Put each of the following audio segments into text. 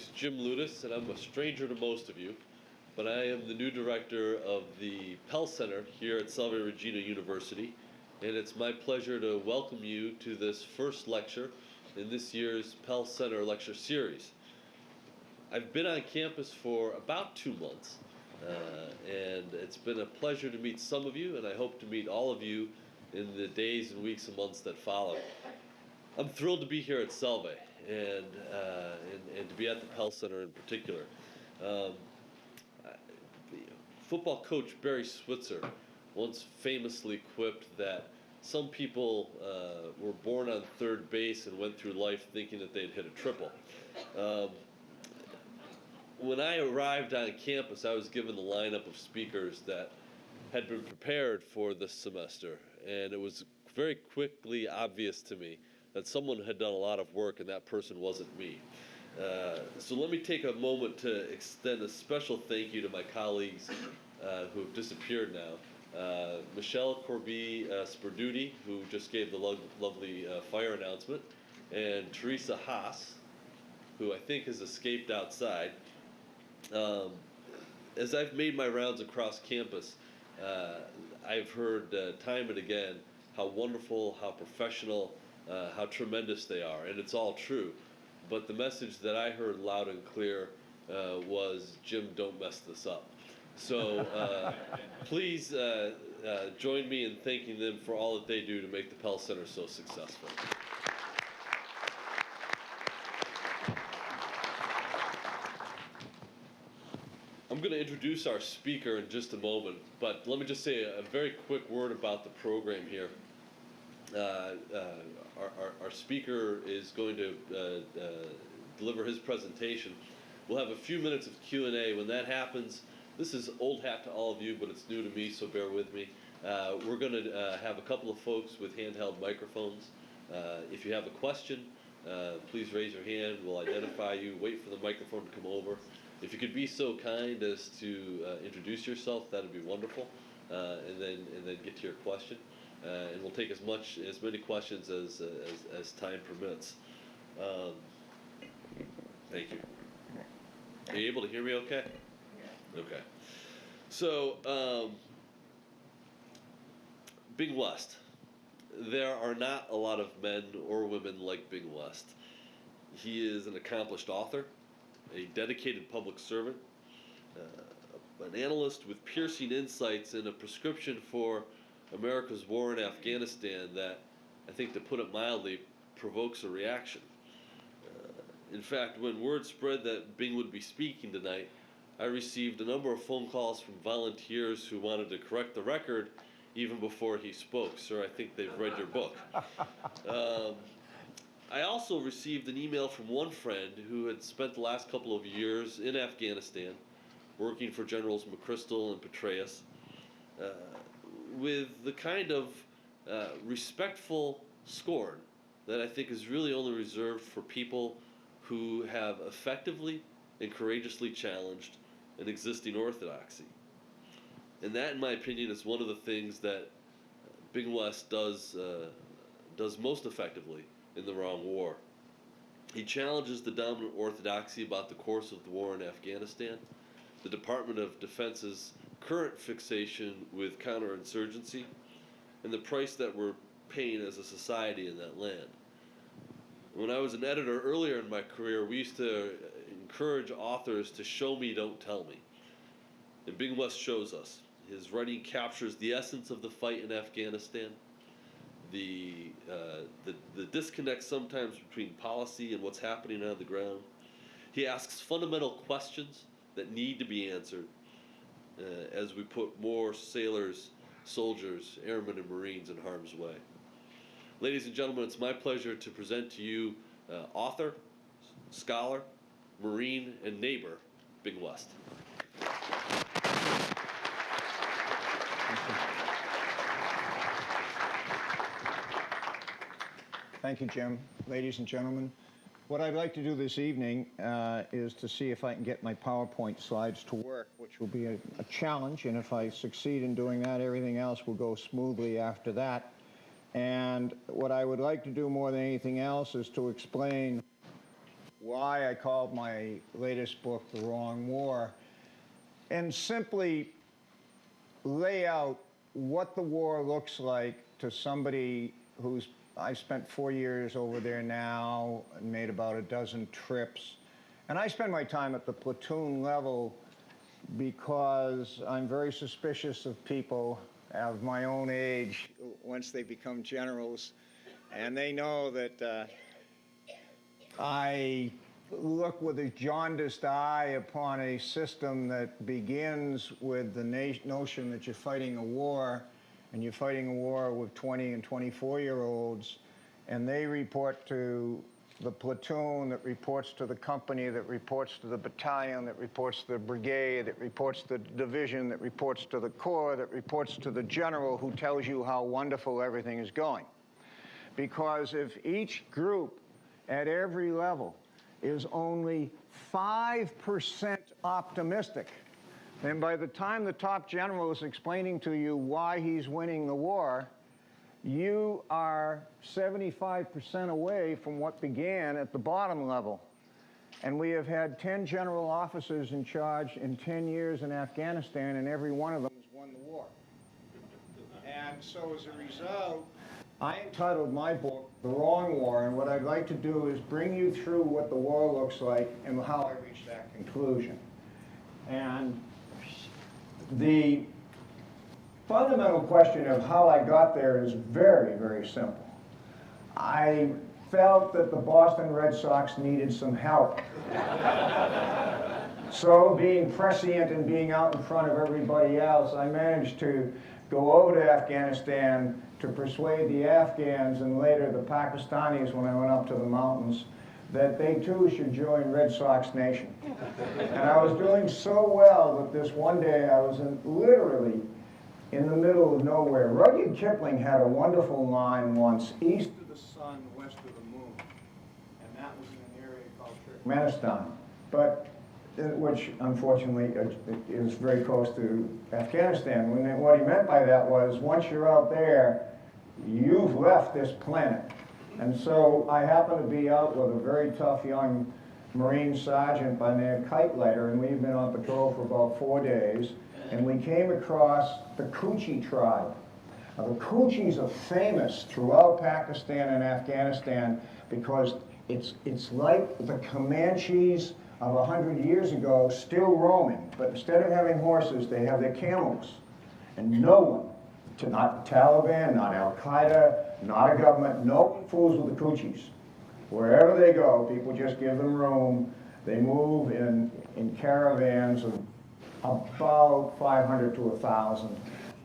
name's Jim Ludis, and I'm a stranger to most of you, but I am the new director of the Pell Center here at Salve Regina University, and it's my pleasure to welcome you to this first lecture in this year's Pell Center lecture series. I've been on campus for about 2 months, and it's been a pleasure to meet some of you, and I hope to meet all of you in the days and weeks and months that follow. I'm thrilled to be here at Salve and to be at the Pell Center in particular. Football coach Barry Switzer once famously quipped that some people were born on third base and went through life thinking that they'd hit a triple. When I arrived on campus, I was given the lineup of speakers that had been prepared for this semester, and it was very quickly obvious to me that someone had done a lot of work, and that person wasn't me. So let me take a moment to extend a special thank you to my colleagues who have disappeared now. Michelle Corby-Sperduti, who just gave the lovely fire announcement, and Teresa Haas, who I think has escaped outside. As I've made my rounds across campus, I've heard time and again how wonderful, how professional, how tremendous they are, and it's all true. But the message that I heard loud and clear was, Jim, don't mess this up. So please join me in thanking them for all that they do to make the Pell Center so successful. I'm going to introduce our speaker in just a moment, but let me just say a very quick word about the program here. Our speaker is going to deliver his presentation. We'll have a few minutes of Q&A. When that happens, this is old hat to all of you, but it's new to me, so bear with me. We're going to have a couple of folks with handheld microphones. If you have a question, please raise your hand. We'll identify you. Wait for the microphone to come over. If you could be so kind as to introduce yourself, that would be wonderful, and then get to your question. And we'll take as many questions as time permits. Thank you. Are you able to hear me okay? Okay. So, Bing West. There are not a lot of men or women like Bing West. He is an accomplished author, a dedicated public servant, an analyst with piercing insights and a prescription for America's war in Afghanistan that, I think to put it mildly, provokes a reaction. In fact, when word spread that Bing would be speaking tonight, I received a number of phone calls from volunteers who wanted to correct the record even before he spoke. Sir, I think they've read your book. I also received an email from one friend who had spent the last couple of years in Afghanistan working for Generals McChrystal and Petraeus with the kind of respectful scorn that I think is really only reserved for people who have effectively and courageously challenged an existing orthodoxy. And that, in my opinion, is one of the things that Bing West does most effectively in the wrong war. He challenges the dominant orthodoxy about the course of the war in Afghanistan, the Department of Defense's current fixation with counterinsurgency, and the price that we're paying as a society in that land. When I was an editor earlier in my career, we used to encourage authors to show me, don't tell me. And Bing West shows us. His writing captures the essence of the fight in Afghanistan, the disconnect sometimes between policy and what's happening on the ground. He asks fundamental questions that need to be answered as we put more sailors, soldiers, airmen, and Marines in harm's way. Ladies and gentlemen, it's my pleasure to present to you author, scholar, Marine, and neighbor, Bing West. Thank you, Jim. Ladies and gentlemen, what I'd like to do this evening is to see if I can get my PowerPoint slides to work, which will be a challenge, and if I succeed in doing that, everything else will go smoothly after that. And what I would like to do more than anything else is to explain why I called my latest book The Wrong War, and simply lay out what the war looks like to somebody who's, I spent 4 years over there now and made about a dozen trips. And I spend my time at the platoon level because I'm very suspicious of people of my own age once they become generals. And they know that I look with a jaundiced eye upon a system that begins with the notion that you're fighting a war, and you're fighting a war with 20 and 24-year-olds, and they report to the platoon, that reports to the company, that reports to the battalion, that reports to the brigade, that reports to the division, that reports to the corps, that reports to the general, who tells you how wonderful everything is going. Because if each group at every level is only 5% optimistic, then by the time the top general is explaining to you why he's winning the war, you are 75% away from what began at the bottom level. And we have had 10 general officers in charge in 10 years in Afghanistan, and every one of them has won the war. And so as a result, I entitled my book The Wrong War, and what I'd like to do is bring you through what the war looks like and how I reached that conclusion. And the fundamental question of how I got there is very, very simple. I felt that the Boston Red Sox needed some help. So being prescient and being out in front of everybody else, I managed to go over to Afghanistan to persuade the Afghans and later the Pakistanis, when I went up to the mountains, that they too should join Red Sox Nation. And I was doing so well that this one day I was literally in the middle of nowhere. Rudyard Kipling had a wonderful line once, east of the sun, west of the moon. And that was in an area called Turkmenistan, but which unfortunately is very close to Afghanistan. What he meant by that was, once you're out there, you've left this planet. And so I happened to be out with a very tough young Marine sergeant by the name of Kite Lighter, and we've been on patrol for about 4 days, and we came across the Kuchi tribe. Now, the Kuchis are famous throughout Pakistan and Afghanistan because it's like the Comanches of 100 years ago, still roaming, but instead of having horses, they have their camels. And no one, not the Taliban, not Al-Qaeda, not a government, no one fools with the Kuchis. Wherever they go, people just give them room. They move in caravans of about 500 to 1,000.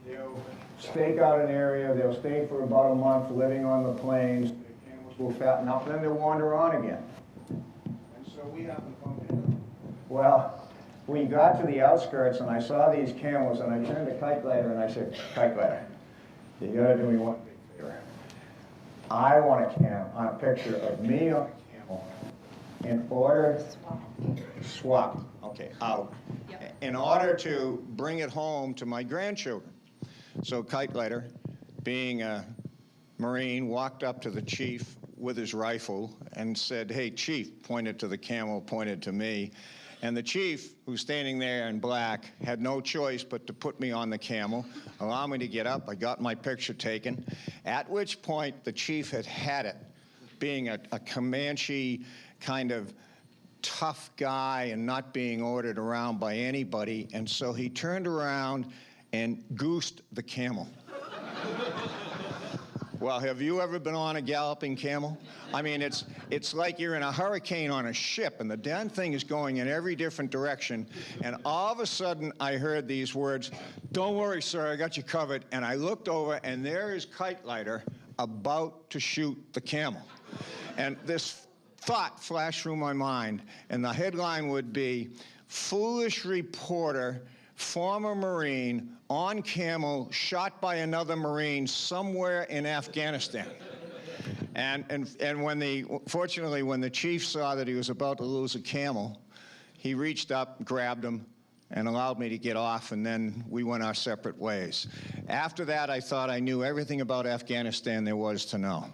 They'll stake out an area, they'll stay for about a month living on the plains, the camels will fatten up, then they'll wander on again. And so we happen to come in. Well, we got to the outskirts and I saw these camels and I turned to Kite Lighter and I said, Kite Lighter, you gotta do me one big favor. I want a picture of me on a camel in order, swap, okay, out, in order to bring it home to my grandchildren. So Kite Lighter, being a Marine, walked up to the chief with his rifle and said, hey, chief, pointed to the camel, pointed to me. And the chief, who's standing there in black, had no choice but to put me on the camel, allow me to get up. I got my picture taken, at which point the chief had it, being a Comanche kind of tough guy and not being ordered around by anybody, and so he turned around and goosed the camel. Well, have you ever been on a galloping camel? I mean, it's like you're in a hurricane on a ship, and the damn thing is going in every different direction, and all of a sudden I heard these words, don't worry, sir, I got you covered, and I looked over, and there is Kite Lighter about to shoot the camel. And this thought flashed through my mind, and the headline would be, foolish reporter, former Marine, on camel, shot by another Marine somewhere in Afghanistan. And fortunately, when the chief saw that he was about to lose a camel, he reached up, grabbed him, and allowed me to get off, and then we went our separate ways. After that, I thought I knew everything about Afghanistan there was to know.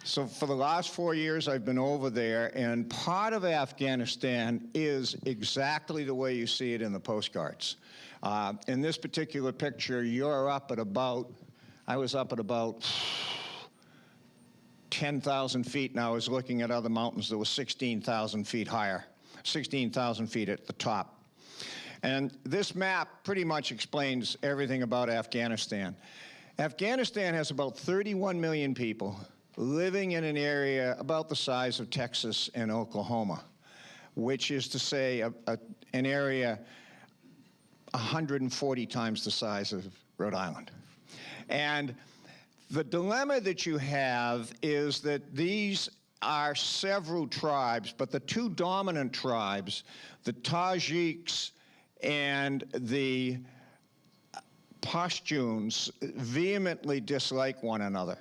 So for the last 4 years, I've been over there, and part of Afghanistan is exactly the way you see it in the postcards. In this particular picture, you're up at about, I was up at about 10,000 feet, and I was looking at other mountains that were 16,000 feet higher, 16,000 feet at the top. And this map pretty much explains everything about Afghanistan. Afghanistan has about 31 million people living in an area about the size of Texas and Oklahoma, which is to say an area 140 times the size of Rhode Island. And the dilemma that you have is that these are several tribes, but the two dominant tribes, the Tajiks and the Pashtuns, vehemently dislike one another.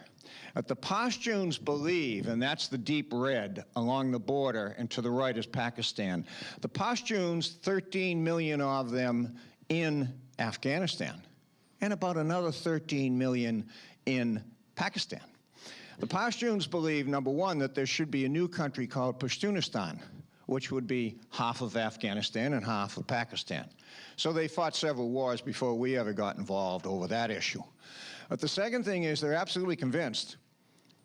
But the Pashtuns believe, and that's the deep red along the border, and to the right is Pakistan. The Pashtuns, 13 million of them in Afghanistan, and about another 13 million in Pakistan. The Pashtuns believe, number one, that there should be a new country called Pashtunistan, which would be half of Afghanistan and half of Pakistan. So they fought several wars before we ever got involved over that issue. But the second thing is they're absolutely convinced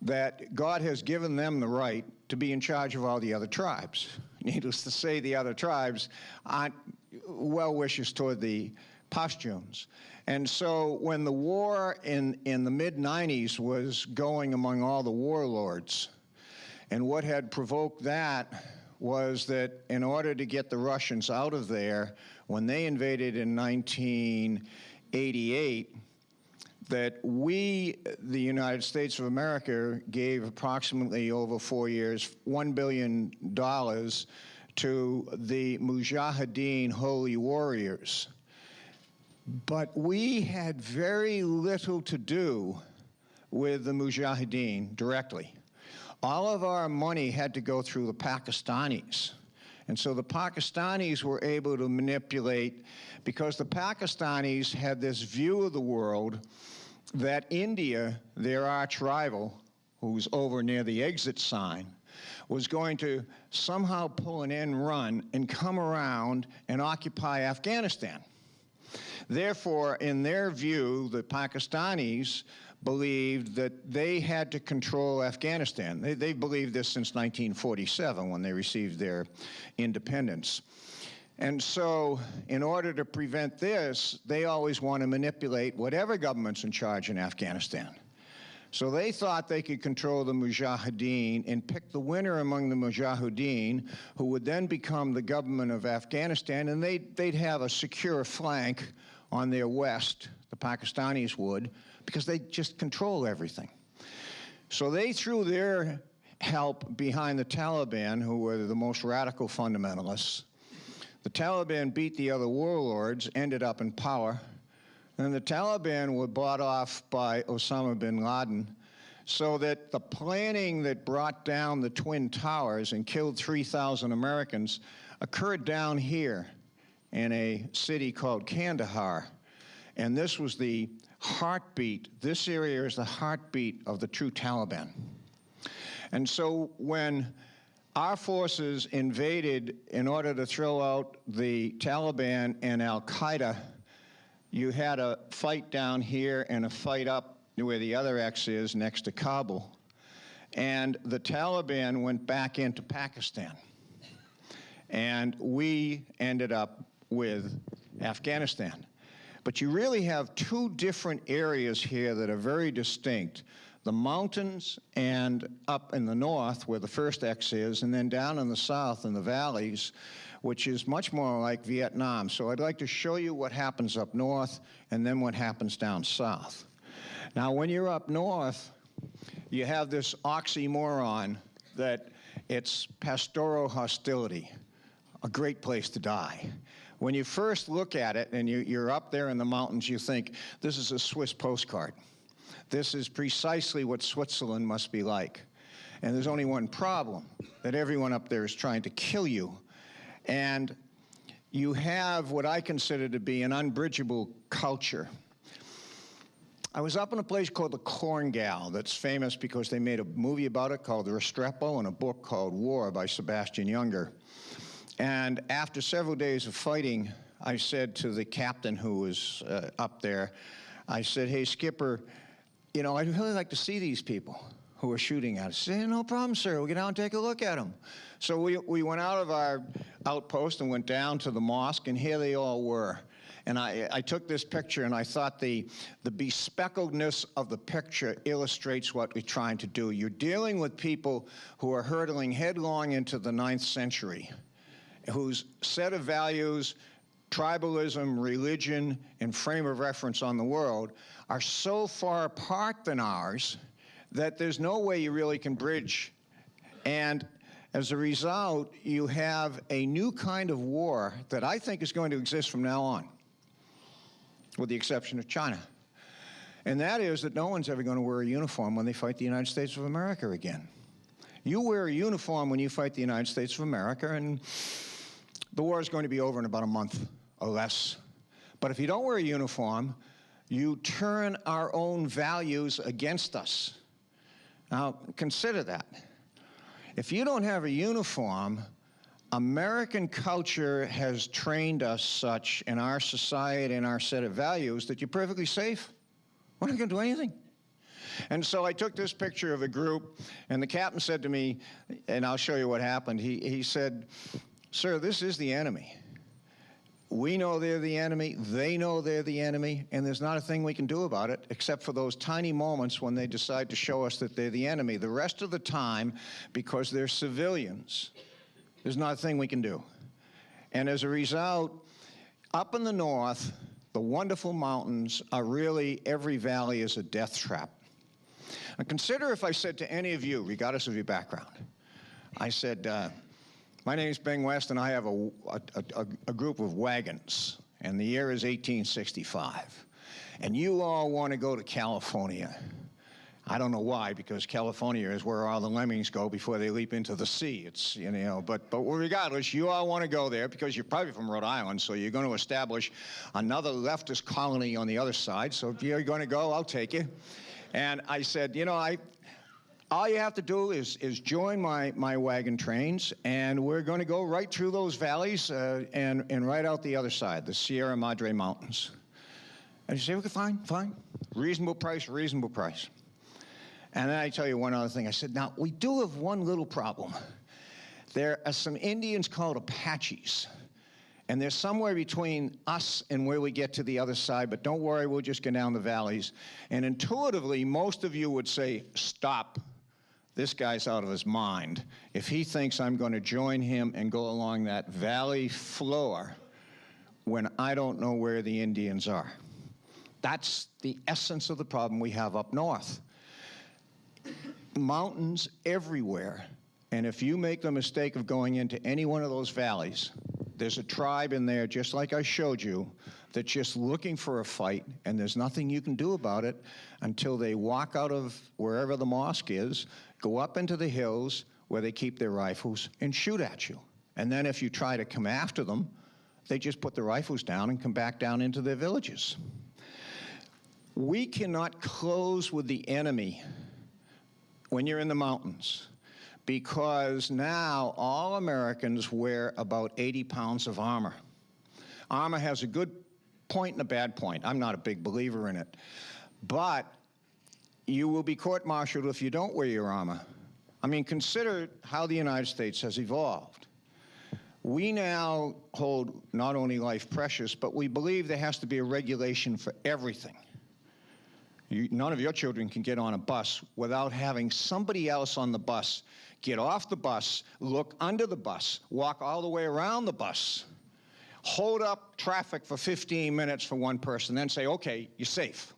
that God has given them the right to be in charge of all the other tribes. Needless to say, the other tribes aren't well wishers toward the Pashtuns. And so when the war in the mid-90s was going among all the warlords, and what had provoked that was that in order to get the Russians out of there, when they invaded in 1988, that we, the United States of America, gave approximately over 4 years $1 billion to the Mujahideen Holy Warriors. But we had very little to do with the Mujahideen directly. All of our money had to go through the Pakistanis. And so the Pakistanis were able to manipulate, because the Pakistanis had this view of the world that India, their arch rival, who's over near the exit sign, was going to somehow pull an end run and come around and occupy Afghanistan. Therefore, in their view, the Pakistanis believed that they had to control Afghanistan. They believed this since 1947, when they received their independence. And so, in order to prevent this, they always want to manipulate whatever government's in charge in Afghanistan. So they thought they could control the Mujahideen and pick the winner among the Mujahideen, who would then become the government of Afghanistan, and they'd have a secure flank on their west, the Pakistanis would, because they just control everything. So they threw their help behind the Taliban, who were the most radical fundamentalists. The Taliban beat the other warlords, ended up in power, and the Taliban were bought off by Osama bin Laden, so that the planning that brought down the Twin Towers and killed 3,000 Americans occurred down here in a city called Kandahar. And this was the heartbeat. This area is the heartbeat of the true Taliban. And so when our forces invaded in order to throw out the Taliban and Al-Qaeda, you had a fight down here and a fight up where the other X is, next to Kabul. And the Taliban went back into Pakistan. And we ended up with Afghanistan. But you really have two different areas here that are very distinct. The mountains and up in the north, where the first X is, and then down in the south in the valleys, which is much more like Vietnam. So I'd like to show you what happens up north and then what happens down south. Now, when you're up north, you have this oxymoron that it's pastoral hostility, a great place to die. When you first look at it and you're up there in the mountains, you think, this is a Swiss postcard. This is precisely what Switzerland must be like. And there's only one problem, that everyone up there is trying to kill you. And you have what I consider to be an unbridgeable culture. I was up in a place called the Corn Gal that's famous because they made a movie about it called The Restrepo and a book called War by Sebastian Junger. And after several days of fighting, I said to the captain who was up there, I said, hey, Skipper, you know, I'd really like to see these people who are shooting at us. He said, no problem, sir. We'll get out and take a look at them. So we went out of our outpost and went down to the mosque, and here they all were. And I took this picture, and I thought the bespeckledness of the picture illustrates what we're trying to do. You're dealing with people who are hurtling headlong into the 9th century, whose set of values, tribalism, religion, and frame of reference on the world are so far apart than ours that there's no way you really can bridge. And as a result, you have a new kind of war that I think is going to exist from now on, with the exception of China. And that is that no one's ever going to wear a uniform when they fight the United States of America again. You wear a uniform when you fight the United States of America, and the war is going to be over in about a month or less. But if you don't wear a uniform, you turn our own values against us. Now, consider that. If you don't have a uniform, American culture has trained us such in our society and our set of values that you're perfectly safe. We're not going to do anything. And so I took this picture of a group, and the captain said to me, and I'll show you what happened, he said, sir, this is the enemy. We know they're the enemy, they know they're the enemy, and there's not a thing we can do about it except for those tiny moments when they decide to show us that they're the enemy. The rest of the time, because they're civilians, there's not a thing we can do. And as a result, up in the north, the wonderful mountains are really, every valley is a death trap. And consider if I said to any of you, regardless of your background, I said, my name is Ben West, and I have a group of wagons, and the year is 1865. And you all want to go to California. I don't know why, because California is where all the lemmings go before they leap into the sea. It's, you know, but regardless, you all want to go there because you're probably from Rhode Island, so you're going to establish another leftist colony on the other side. So if you're going to go, I'll take you. And I said, you know, all you have to do is join my wagon trains, and we're going to go right through those valleys and right out the other side, the Sierra Madre Mountains. And you say, okay, fine. Reasonable price. And then I tell you one other thing. I said, now, we do have one little problem. There are some Indians called Apaches, and they're somewhere between us and where we get to the other side, but don't worry, we'll just go down the valleys. And intuitively, most of you would say, stop. This guy's out of his mind. If he thinks I'm going to join him and go along that valley floor when I don't know where the Indians are. That's the essence of the problem we have up north. Mountains everywhere, and if you make the mistake of going into any one of those valleys, there's a tribe in there, just like I showed you, that's just looking for a fight, and there's nothing you can do about it until they walk out of wherever the mosque is, go up into the hills where they keep their rifles, and shoot at you. And then if you try to come after them, they just put the rifles down and come back down into their villages. We cannot close with the enemy when you're in the mountains, because now all Americans wear about 80 pounds of armor. Armor has a good point and a bad point. I'm not a big believer in it. But you will be court-martialed if you don't wear your armor. I mean, consider how the United States has evolved. We now hold not only life precious, but we believe there has to be a regulation for everything. None of your children can get on a bus without having somebody else on the bus get off the bus, look under the bus, walk all the way around the bus, hold up traffic for 15 minutes for one person, then say, okay, you're safe.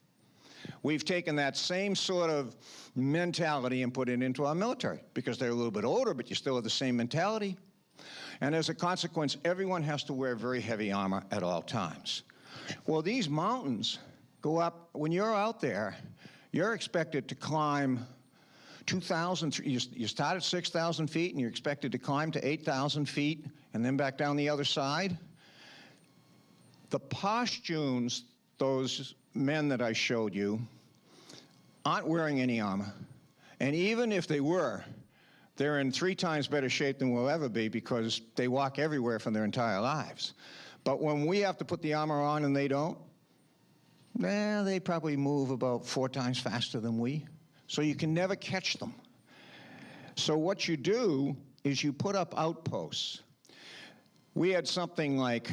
We've taken that same sort of mentality and put it into our military, because they're a little bit older, but you still have the same mentality. And as a consequence, everyone has to wear very heavy armor at all times. Well, these mountains go up. When you're out there, you're expected to climb 2,000, you start at 6,000 feet, and you're expected to climb to 8,000 feet, and then back down the other side. The Pashtuns, those men that I showed you, aren't wearing any armor. And even if they were, they're in 3 times better shape than we'll ever be because they walk everywhere for their entire lives. But when we have to put the armor on and they don't, well, they probably move about 4 times faster than we. So you can never catch them. So what you do is you put up outposts. We had something like,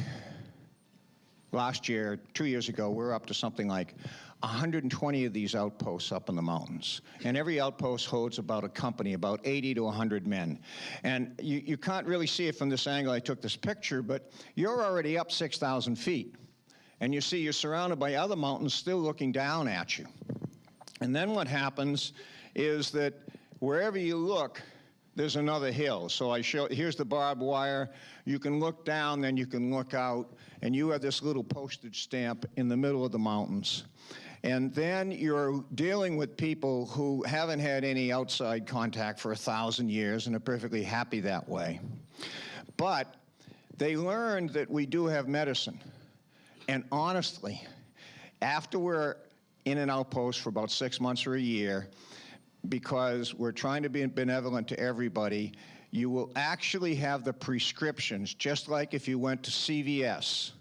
last year, 2 years ago, we were up to something like 120 of these outposts up in the mountains. And every outpost holds about a company, about 80 to 100 men. And you can't really see it from this angle. I took this picture, but you're already up 6,000 feet. And you see you're surrounded by other mountains still looking down at you. And then what happens is that wherever you look, there's another hill. So here's the barbed wire. You can look down, then you can look out, and you have this little postage stamp in the middle of the mountains. And then you're dealing with people who haven't had any outside contact for 1,000 years and are perfectly happy that way. But they learned that we do have medicine. And honestly, after we're in an outpost for about 6 months or a year, because we're trying to be benevolent to everybody, you will actually have the prescriptions, just like if you went to CVS,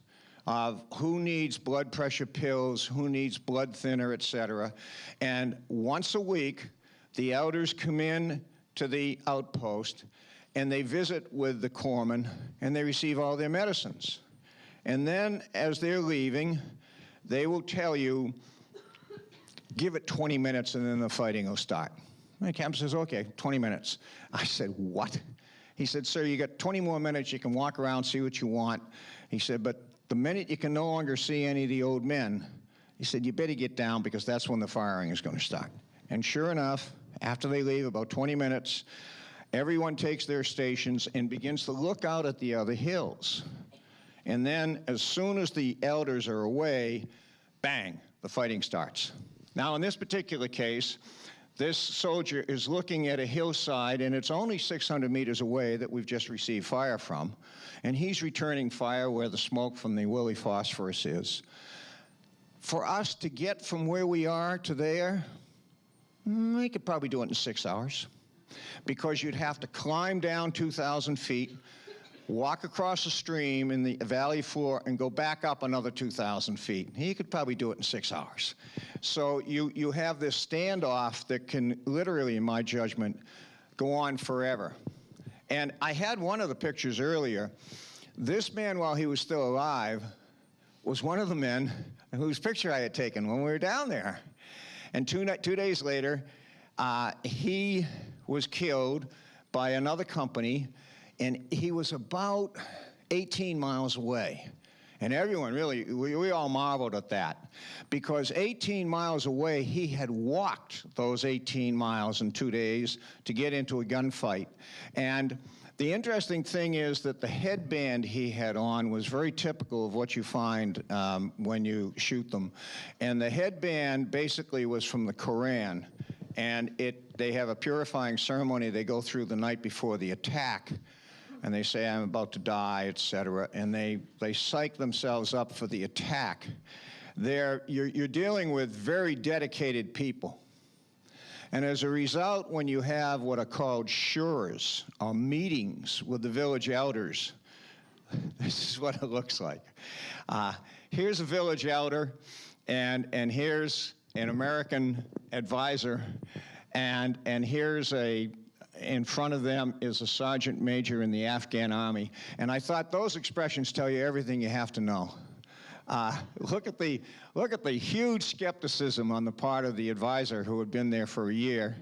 of who needs blood pressure pills, who needs blood thinner, etc. And once a week, the elders come in to the outpost, and they visit with the corpsman, and they receive all their medicines. And then, as they're leaving, they will tell you, give it 20 minutes and then the fighting will start. And the captain says, okay, 20 minutes. I said, what? He said, sir, you got 20 more minutes. You can walk around, see what you want. He said, but the minute you can no longer see any of the old men, he said, you better get down because that's when the firing is going to start. And sure enough, after they leave, about 20 minutes, everyone takes their stations and begins to look out at the other hills. And then as soon as the elders are away, bang, the fighting starts. Now, in this particular case, this soldier is looking at a hillside, and it's only 600 meters away that we've just received fire from. And he's returning fire where the smoke from the Willie phosphorus is. For us to get from where we are to there, we could probably do it in 6 hours. Because you'd have to climb down 2,000 feet, walk across a stream in the valley floor, and go back up another 2,000 feet. He could probably do it in 6 hours. So you have this standoff that can literally, in my judgment, go on forever. And I had one of the pictures earlier. This man, while he was still alive, was one of the men whose picture I had taken when we were down there. And two days later, he was killed by another company, and he was about 18 miles away. And everyone really, we all marveled at that. Because 18 miles away, he had walked those 18 miles in 2 days to get into a gunfight. And the interesting thing is that the headband he had on was very typical of what you find when you shoot them. And the headband basically was from the Koran. And they have a purifying ceremony they go through the night before the attack. And they say, I'm about to die, etc. And they psych themselves up for the attack. You're dealing with very dedicated people. And as a result, when you have what are called shuras, or meetings with the village elders, this is what it looks like. Here's a village elder, and here's an American advisor, and here's in front of them is a sergeant major in the Afghan army. And I thought those expressions tell you everything you have to know. Look at the huge skepticism on the part of the advisor who had been there for a year,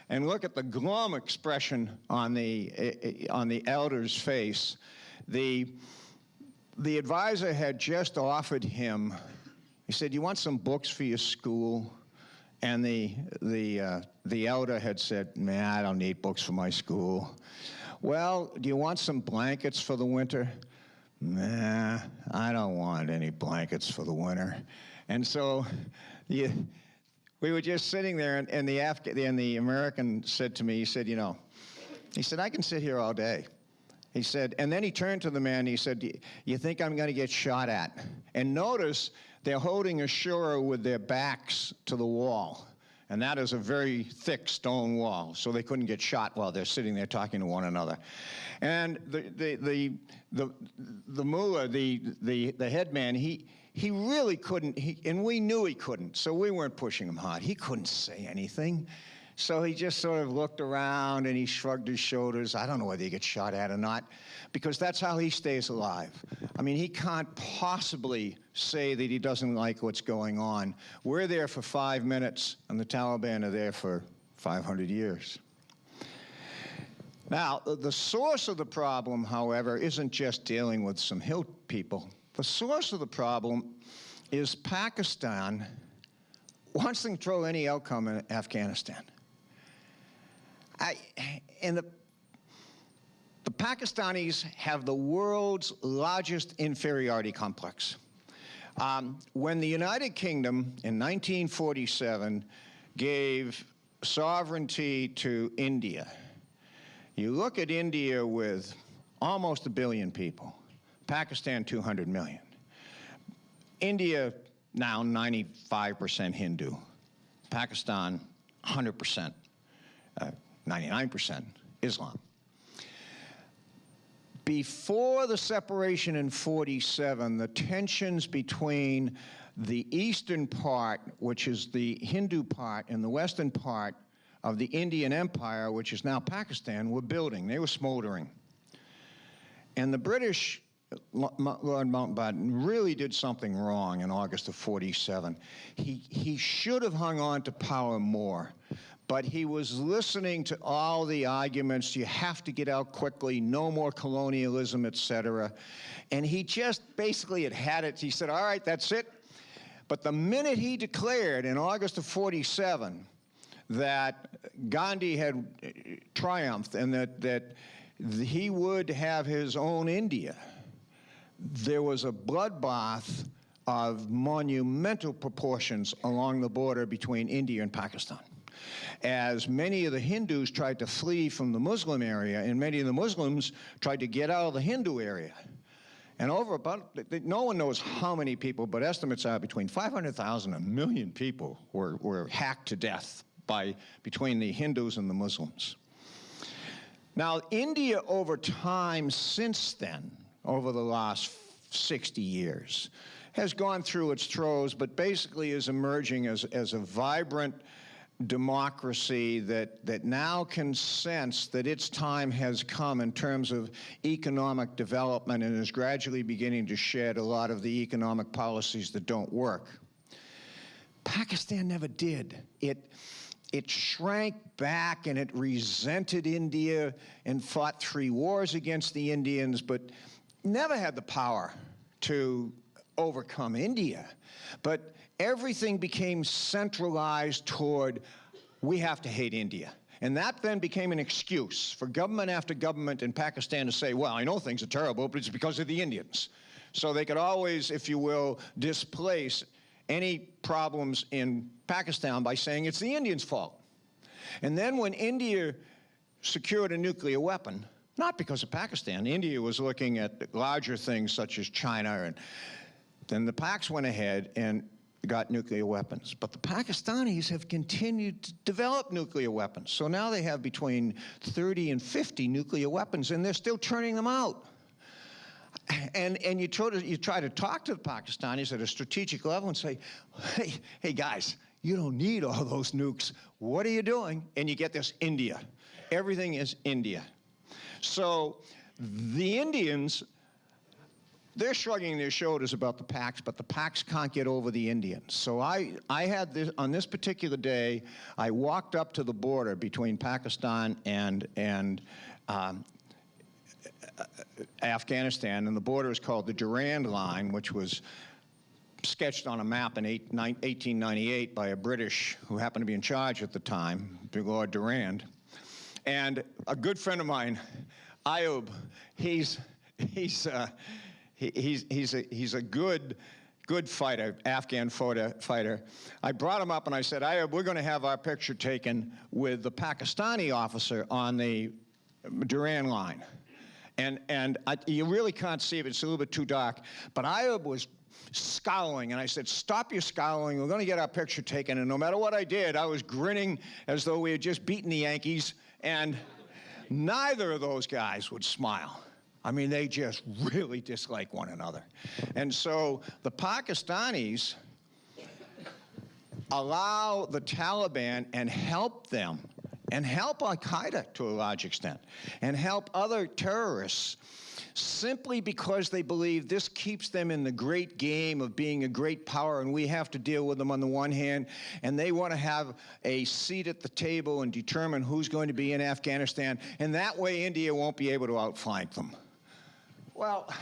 and look at the glum expression on the elder's face. The advisor had just offered him. He said, "You want some books for your school?" And the elder had said, "Man, I don't need books for my school." "Well, do you want some blankets for the winter?" "Nah, I don't want any blankets for the winter." And so we were just sitting there, and the American said to me, he said, I can sit here all day. He said, and then he turned to the man, and he said, "You think I'm going to get shot at?" And notice they're holding a shura with their backs to the wall. and that is a very thick stone wall, so they couldn't get shot while they're sitting there talking to one another. And the mullah, the head man, he really couldn't, and we knew he couldn't, so we weren't pushing him hard. He couldn't say anything. So he just sort of looked around and he shrugged his shoulders. I don't know whether he gets shot at or not, because that's how he stays alive. I mean, he can't possibly say that he doesn't like what's going on. We're there for 5 minutes, and the Taliban are there for 500 years. Now, the source of the problem, however, isn't just dealing with some hill people. The source of the problem is Pakistan wants to control any outcome in Afghanistan. And the Pakistanis have the world's largest inferiority complex. When the United Kingdom in 1947 gave sovereignty to India, you look at India with almost 1 billion people, Pakistan 200 million. India now 95% Hindu, Pakistan 100%, 99% Islam. Before the separation in 47, the tensions between the eastern part, which is the Hindu part, and the western part of the Indian Empire, which is now Pakistan, were building. They were smoldering. And the British, Lord Mountbatten, really did something wrong in August of 47. He should have hung on to power more. But he was listening to all the arguments, you have to get out quickly, no more colonialism, etc. And he just basically had it. He said, all right, that's it. But the minute he declared in August of 47 that Gandhi had triumphed and that he would have his own India, there was a bloodbath of monumental proportions along the border between India and Pakistan, as many of the Hindus tried to flee from the Muslim area, and many of the Muslims tried to get out of the Hindu area. And over about, no one knows how many people, but estimates are between 500,000 and 1 million people were hacked to death between the Hindus and the Muslims. Now, India over time since then, over the last 60 years, has gone through its throes, but basically is emerging as a vibrant democracy that now can sense that its time has come in terms of economic development and is gradually beginning to shed a lot of the economic policies that don't work. Pakistan never did. It shrank back and it resented India and fought 3 wars against the Indians, but never had the power to overcome India. But everything became centralized toward, we have to hate India. And that then became an excuse for government after government in Pakistan to say, well, I know things are terrible, but it's because of the Indians. So they could always, if you will, displace any problems in Pakistan by saying it's the Indians' fault. And then when India secured a nuclear weapon, not because of Pakistan, India was looking at larger things such as China, and then the Pacs went ahead and got nuclear weapons. But the Pakistanis have continued to develop nuclear weapons. So now they have between 30 and 50 nuclear weapons, and they're still turning them out. And you try to talk to the Pakistanis at a strategic level and say, hey guys, you don't need all those nukes. What are you doing? And you get this, India. Everything is India. So the Indians, they're shrugging their shoulders about the Pacs, but the Pacs can't get over the Indians. So I had this, on this particular day, I walked up to the border between Pakistan and Afghanistan, and the border is called the Durand Line, which was sketched on a map in 1898 by a British who happened to be in charge at the time, Lord Durand. And a good friend of mine, Ayub, he's a good fighter, Afghan fighter. I brought him up and I said, Ayub, we're going to have our picture taken with the Pakistani officer on the Durand Line. And you really can't see it, it's a little bit too dark. But Ayub was scowling, and I said, stop your scowling, we're going to get our picture taken. And no matter what I did, I was grinning as though we had just beaten the Yankees, and neither of those guys would smile. I mean, they just really dislike one another. And so the Pakistanis allow the Taliban and help them, and help Al-Qaeda to a large extent, and help other terrorists simply because they believe this keeps them in the great game of being a great power, and we have to deal with them on the one hand, and they want to have a seat at the table and determine who's going to be in Afghanistan, and that way India won't be able to outflank them. Well,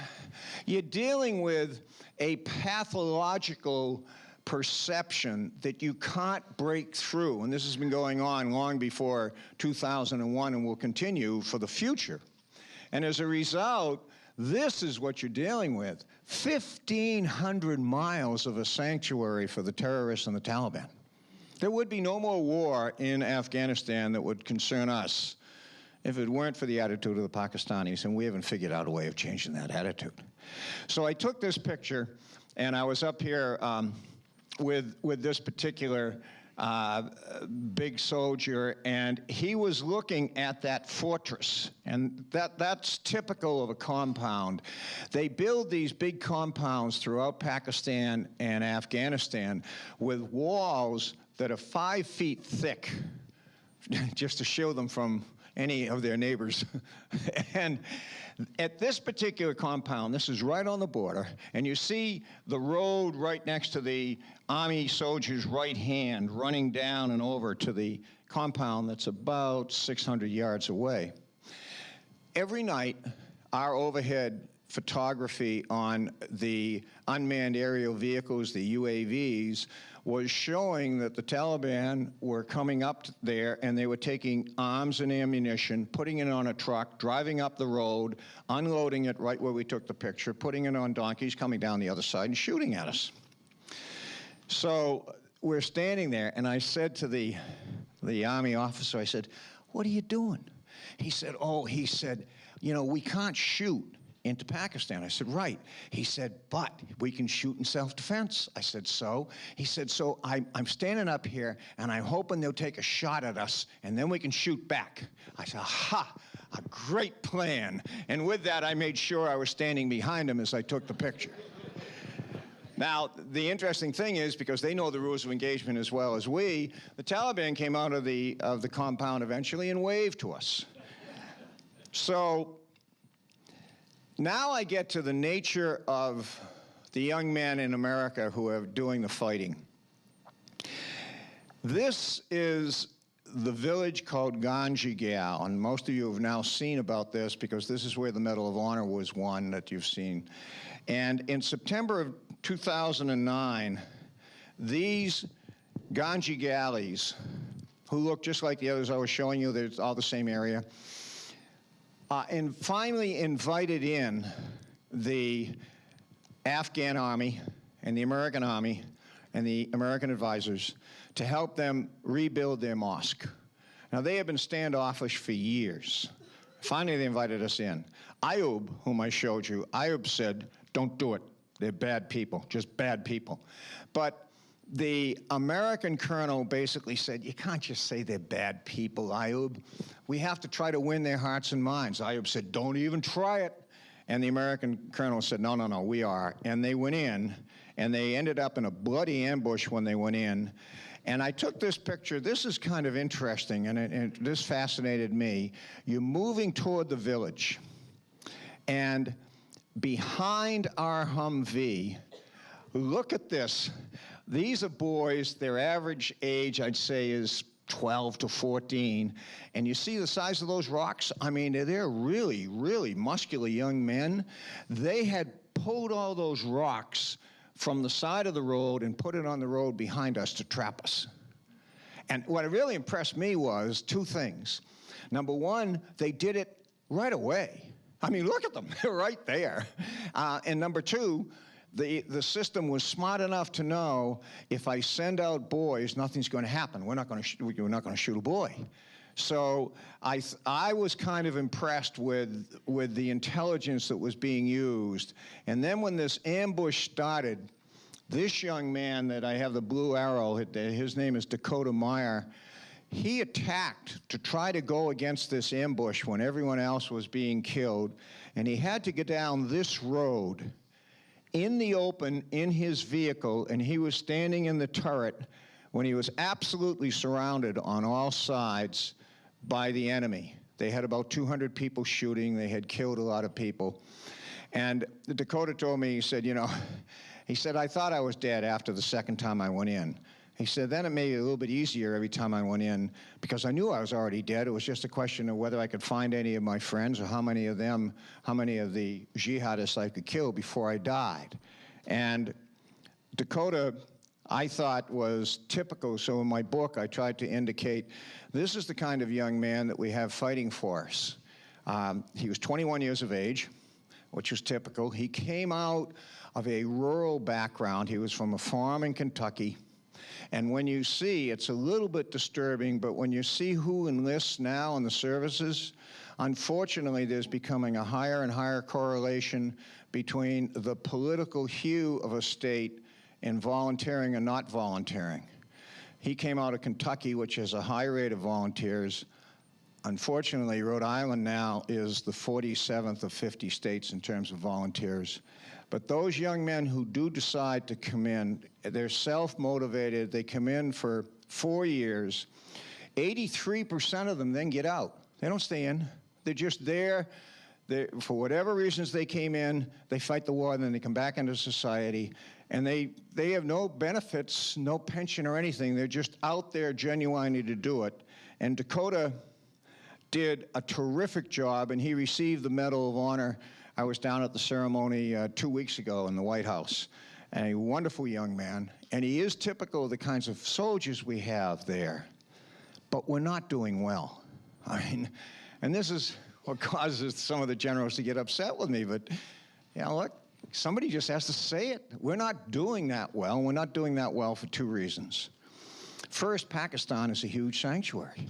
you're dealing with a pathological perception that you can't break through, and this has been going on long before 2001 and will continue for the future. And as a result, this is what you're dealing with: 1,500 miles of a sanctuary for the terrorists and the Taliban. There would be no more war in Afghanistan that would concern us if it weren't for the attitude of the Pakistanis, and we haven't figured out a way of changing that attitude. So I took this picture, and I was up here with this particular big soldier, and he was looking at that fortress, and that's typical of a compound. They build these big compounds throughout Pakistan and Afghanistan with walls that are 5 feet thick, just to shield them from any of their neighbors. And at this particular compound, this is right on the border, and you see the road right next to the Army soldier's right hand running down and over to the compound that's about 600 yards away. Every night, our overhead photography on the unmanned aerial vehicles, the UAVs, was showing that the Taliban were coming up there, and they were taking arms and ammunition, putting it on a truck, driving up the road, unloading it right where we took the picture, putting it on donkeys, coming down the other side and shooting at us. So we're standing there, and I said to the Army officer, I said, "What are you doing?" He said, "You know, we can't shoot into Pakistan." I said, "Right." He said, "But we can shoot in self-defense." I said, "So?" He said, "So I'm standing up here, and I'm hoping they'll take a shot at us, and then we can shoot back." I said, "Ha, a great plan." And with that, I made sure I was standing behind him as I took the picture. Now, the interesting thing is, because they know the rules of engagement as well as we, the Taliban came out of the compound eventually and waved to us. So now I get to the nature of the young men in America who are doing the fighting. This is the village called Ganjigal, and most of you have now seen about this because this is where the Medal of Honor was won that you've seen. And in September of 2009, these Ganjigalis, who look just like the others I was showing you, they're all the same area, and finally invited in the Afghan army and the American army and the American advisors to help them rebuild their mosque. Now, they have been standoffish for years. Finally, they invited us in. Ayub, whom I showed you, Ayub said, "Don't do it. They're bad people, just bad people." But the American colonel basically said, "You can't just say they're bad people, Ayub. We have to try to win their hearts and minds." Ayub said, "Don't even try it." And the American colonel said, "No, no, no, we are." And they went in, and they ended up in a bloody ambush when they went in. And I took this picture. This is kind of interesting, and this fascinated me. You're moving toward the village, and behind our Humvee, look at this. These are boys. Their average age, I'd say, is 12 to 14. And you see the size of those rocks? I mean, they're really, really muscular young men. They had pulled all those rocks from the side of the road and put it on the road behind us to trap us. And what really impressed me was two things. Number one, they did it right away. I mean, look at them. They're right there. And number two, the system was smart enough to know if I send out boys, nothing's going to happen. We're not going to shoot a boy. So I was kind of impressed with the intelligence that was being used. And then when this ambush started, this young man that I have the blue arrow, his name is Dakota Meyer, he attacked to try to go against this ambush when everyone else was being killed. And he had to get down this road in the open in his vehicle, and he was standing in the turret when he was absolutely surrounded on all sides by the enemy. They had about 200 people shooting. They had killed a lot of people. And Dakota told me, he said, you know, he said, I thought I was dead after the second time I went in. He said, then it made it a little bit easier every time I went in because I knew I was already dead. It was just a question of whether I could find any of my friends or how many of the jihadists I could kill before I died. And Dakota, I thought, was typical. So in my book, I tried to indicate this is the kind of young man that we have fighting for us. He was 21 years of age, which was typical. He came out of a rural background. He was from a farm in Kentucky. And when you see, it's a little bit disturbing, but when you see who enlists now in the services, unfortunately, there's becoming a higher and higher correlation between the political hue of a state and volunteering and not volunteering. He came out of Kentucky, which has a high rate of volunteers. Unfortunately, Rhode Island now is the 47th of 50 states in terms of volunteers. But those young men who do decide to come in, they're self-motivated. They come in for 4 years. 83% of them then get out. They don't stay in. They're just there. For whatever reasons they came in, they fight the war, and then they come back into society. And they have no benefits, no pension or anything. They're just out there genuinely to do it. And Dakota did a terrific job, and he received the Medal of Honor. I was down at the ceremony 2 weeks ago in the White House. And a wonderful young man. And he is typical of the kinds of soldiers we have there. But we're not doing well. I mean, and this is what causes some of the generals to get upset with me. But, you know, look, somebody just has to say it. We're not doing that well. We're not doing that well for 2 reasons. First, Pakistan is a huge sanctuary.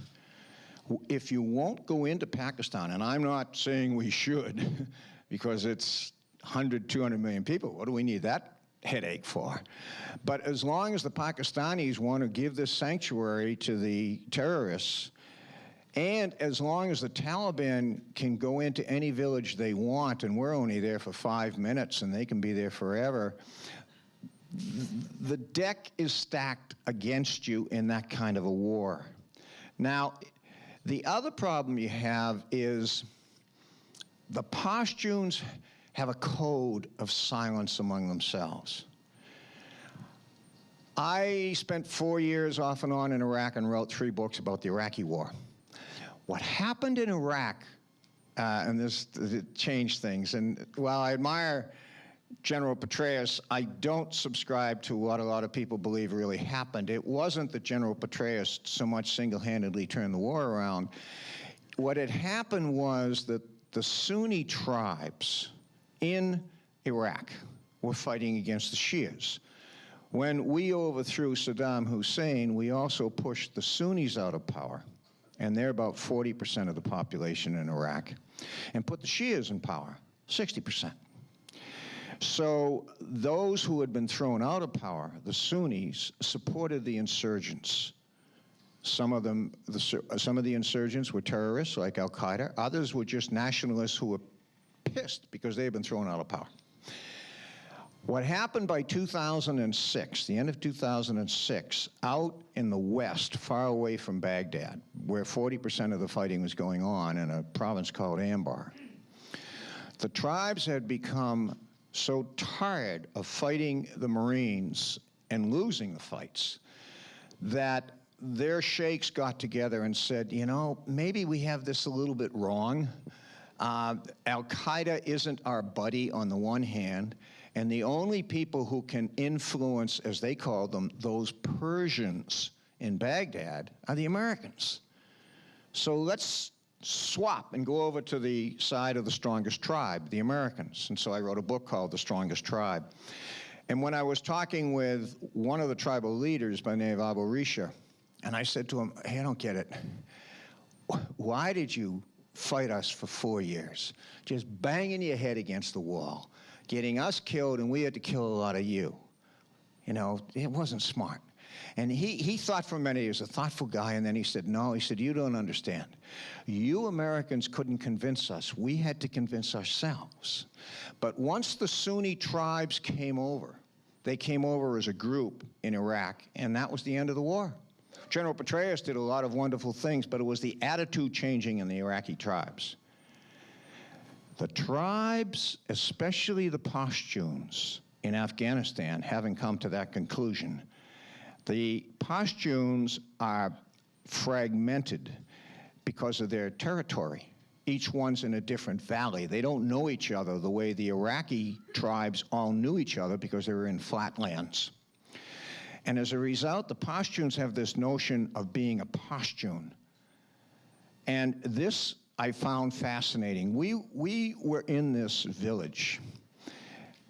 If you won't go into Pakistan, and I'm not saying we should, because it's 100, 200 million people. What do we need that headache for? But as long as the Pakistanis want to give this sanctuary to the terrorists, and as long as the Taliban can go into any village they want, and we're only there for 5 minutes, and they can be there forever, the deck is stacked against you in that kind of a war. Now, the other problem you have is the Pashtuns have a code of silence among themselves. I spent 4 years off and on in Iraq and wrote 3 books about the Iraqi war. What happened in Iraq, and this it changed things, and while I admire General Petraeus, I don't subscribe to what a lot of people believe really happened. It wasn't that General Petraeus so much single-handedly turned the war around. What had happened was that the Sunni tribes in Iraq were fighting against the Shias. When we overthrew Saddam Hussein, we also pushed the Sunnis out of power, and they're about 40% of the population in Iraq, and put the Shias in power, 60%. So those who had been thrown out of power, the Sunnis, supported the insurgents. Some of the insurgents were terrorists like Al-Qaeda. Others were just nationalists who were pissed because they had been thrown out of power. What happened by 2006, the end of 2006, out in the west, far away from Baghdad, where 40% of the fighting was going on in a province called Anbar, the tribes had become so tired of fighting the Marines and losing the fights that their sheikhs got together and said, you know, maybe we have this a little bit wrong. Al-Qaeda isn't our buddy on the one hand, and the only people who can influence, as they called them, those Persians in Baghdad are the Americans. So let's swap and go over to the side of the strongest tribe, the Americans. And so I wrote a book called The Strongest Tribe. And when I was talking with one of the tribal leaders by the name of Abu Risha, and I said to him, hey, I don't get it. why did you fight us for 4 years? Just banging your head against the wall, getting us killed, and we had to kill a lot of you. You know, it wasn't smart. And he thought for a minute, he was a thoughtful guy, and then he said, no, he said, you don't understand. You Americans couldn't convince us. We had to convince ourselves. But once the Sunni tribes came over, they came over as a group in Iraq, and that was the end of the war. General Petraeus did a lot of wonderful things, but it was the attitude changing in the Iraqi tribes. The tribes, especially the Pashtuns in Afghanistan, having come to that conclusion, the Pashtuns are fragmented because of their territory. Each one's in a different valley. They don't know each other the way the Iraqi tribes all knew each other because they were in flatlands. And as a result, the Pashtuns have this notion of being a Pashtun. And this I found fascinating. We were in this village,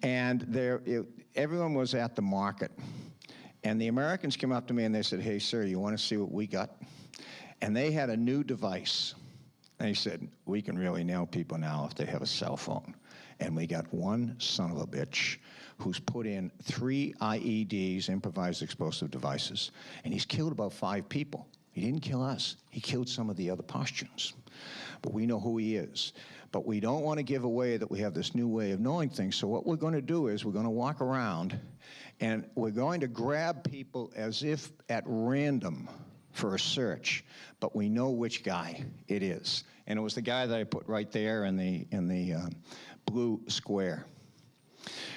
and everyone was at the market. And the Americans came up to me and they said, hey, sir, you want to see what we got? And they had a new device. And he said, we can really nail people now if they have a cell phone. And we got one son of a bitch who's put in 3 IEDs, improvised explosive devices, and he's killed about 5 people. He didn't kill us. He killed some of the other Pashtuns. But we know who he is. But we don't want to give away that we have this new way of knowing things. So what we're going to do is we're going to walk around, and we're going to grab people as if at random for a search, but we know which guy it is. And it was the guy that I put right there in the blue square.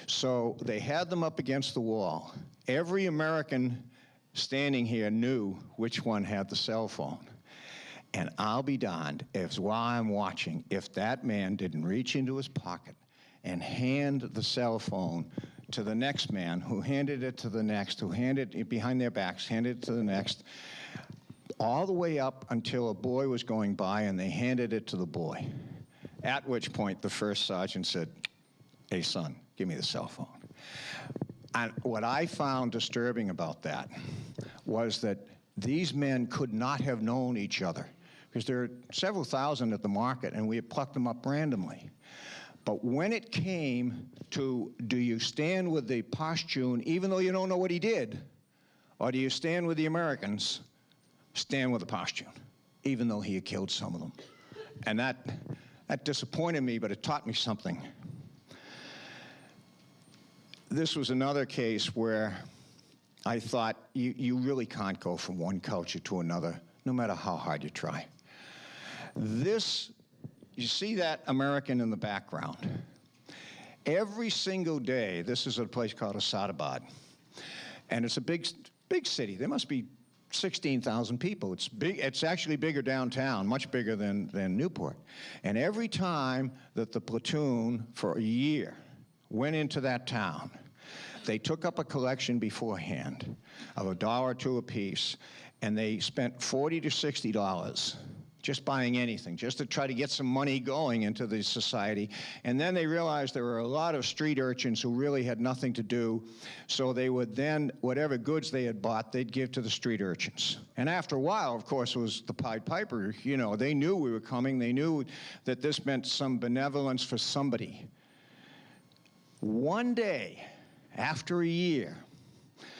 So they had them up against the wall. Every American standing here knew which one had the cell phone. And I'll be darned if, while I'm watching, if that man didn't reach into his pocket and hand the cell phone to the next man, who handed it to the next, who handed it behind their backs, handed it to the next, all the way up until a boy was going by, and they handed it to the boy. At which point, the first sergeant said, hey, son, give me the cell phone. And what I found disturbing about that was that these men could not have known each other, because there are several thousand at the market, and we had plucked them up randomly. But when it came to, do you stand with the Pashtun, even though you don't know what he did, or do you stand with the Americans? Stand with the Pashtun, even though he had killed some of them. And that disappointed me, but it taught me something. This was another case where I thought you really can't go from one culture to another, no matter how hard you try. You see that American in the background. Every single day, this is a place called Asadabad, and it's a big city. There must be 16,000 people. It's big. It's actually bigger downtown, much bigger than Newport. And every time that the platoon for a year went into that town, they took up a collection beforehand of $1 or $2 apiece, and they spent $40 to $60 just buying anything, just to try to get some money going into the society. And then they realized there were a lot of street urchins who really had nothing to do, so they would then, whatever goods they had bought, they'd give to the street urchins. And after a while, of course, it was the Pied Piper. You know, they knew we were coming. They knew that this meant some benevolence for somebody. One day, after a year,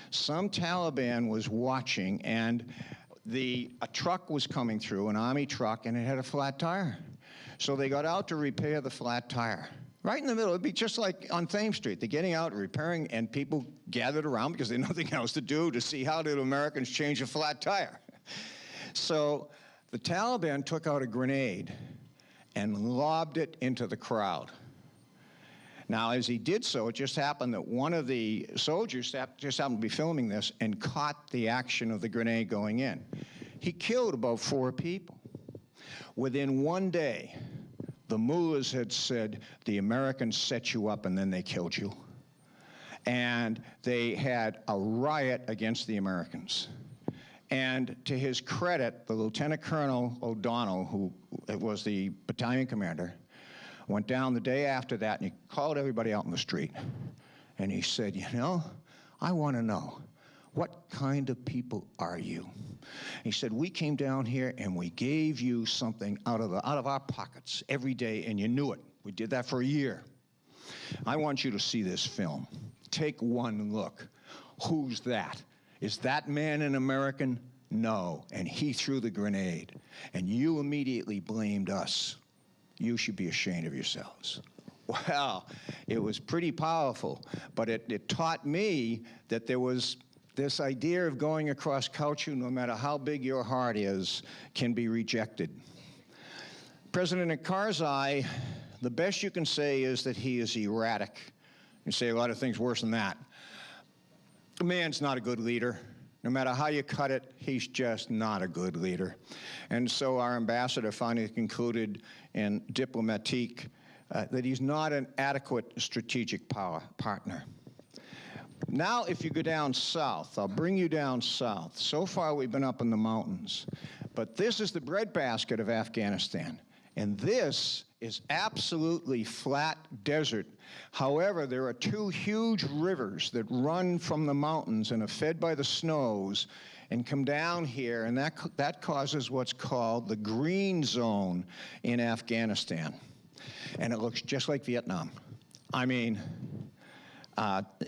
some Taliban was watching, and a truck was coming through, an army truck, and it had a flat tire. So they got out to repair the flat tire. Right in the middle, it'd be just like on Thames Street. They're getting out, repairing, and people gathered around because they had nothing else to do to see how did Americans change a flat tire. So the Taliban took out a grenade and lobbed it into the crowd. Now, as he did so, it just happened that one of the soldiers just happened to be filming this and caught the action of the grenade going in. He killed about 4 people. Within one day, the mullahs had said, the Americans set you up and then they killed you. And they had a riot against the Americans. And to his credit, the Lieutenant Colonel O'Donnell, who was the battalion commander, went down the day after that, and he called everybody out in the street. And he said, you know, I want to know, what kind of people are you? He said, we came down here and we gave you something out of our pockets every day, and you knew it. We did that for a year. I want you to see this film. Take one look. Who's that? Is that man an American? No. And he threw the grenade. And you immediately blamed us. You should be ashamed of yourselves. Well, it was pretty powerful, but it taught me that there was this idea of going across culture, no matter how big your heart is, can be rejected. President Karzai, the best you can say is that he is erratic. You say a lot of things worse than that. The man's not a good leader. No matter how you cut it, he's just not a good leader. And so our ambassador finally concluded in Diplomatique that he's not an adequate strategic partner. Now, if you go down south, I'll bring you down south. So far, we've been up in the mountains. But this is the breadbasket of Afghanistan. And this is absolutely flat desert. However, there are two huge rivers that run from the mountains and are fed by the snows and come down here, and that causes what's called the green zone in Afghanistan. And it looks just like Vietnam. I mean,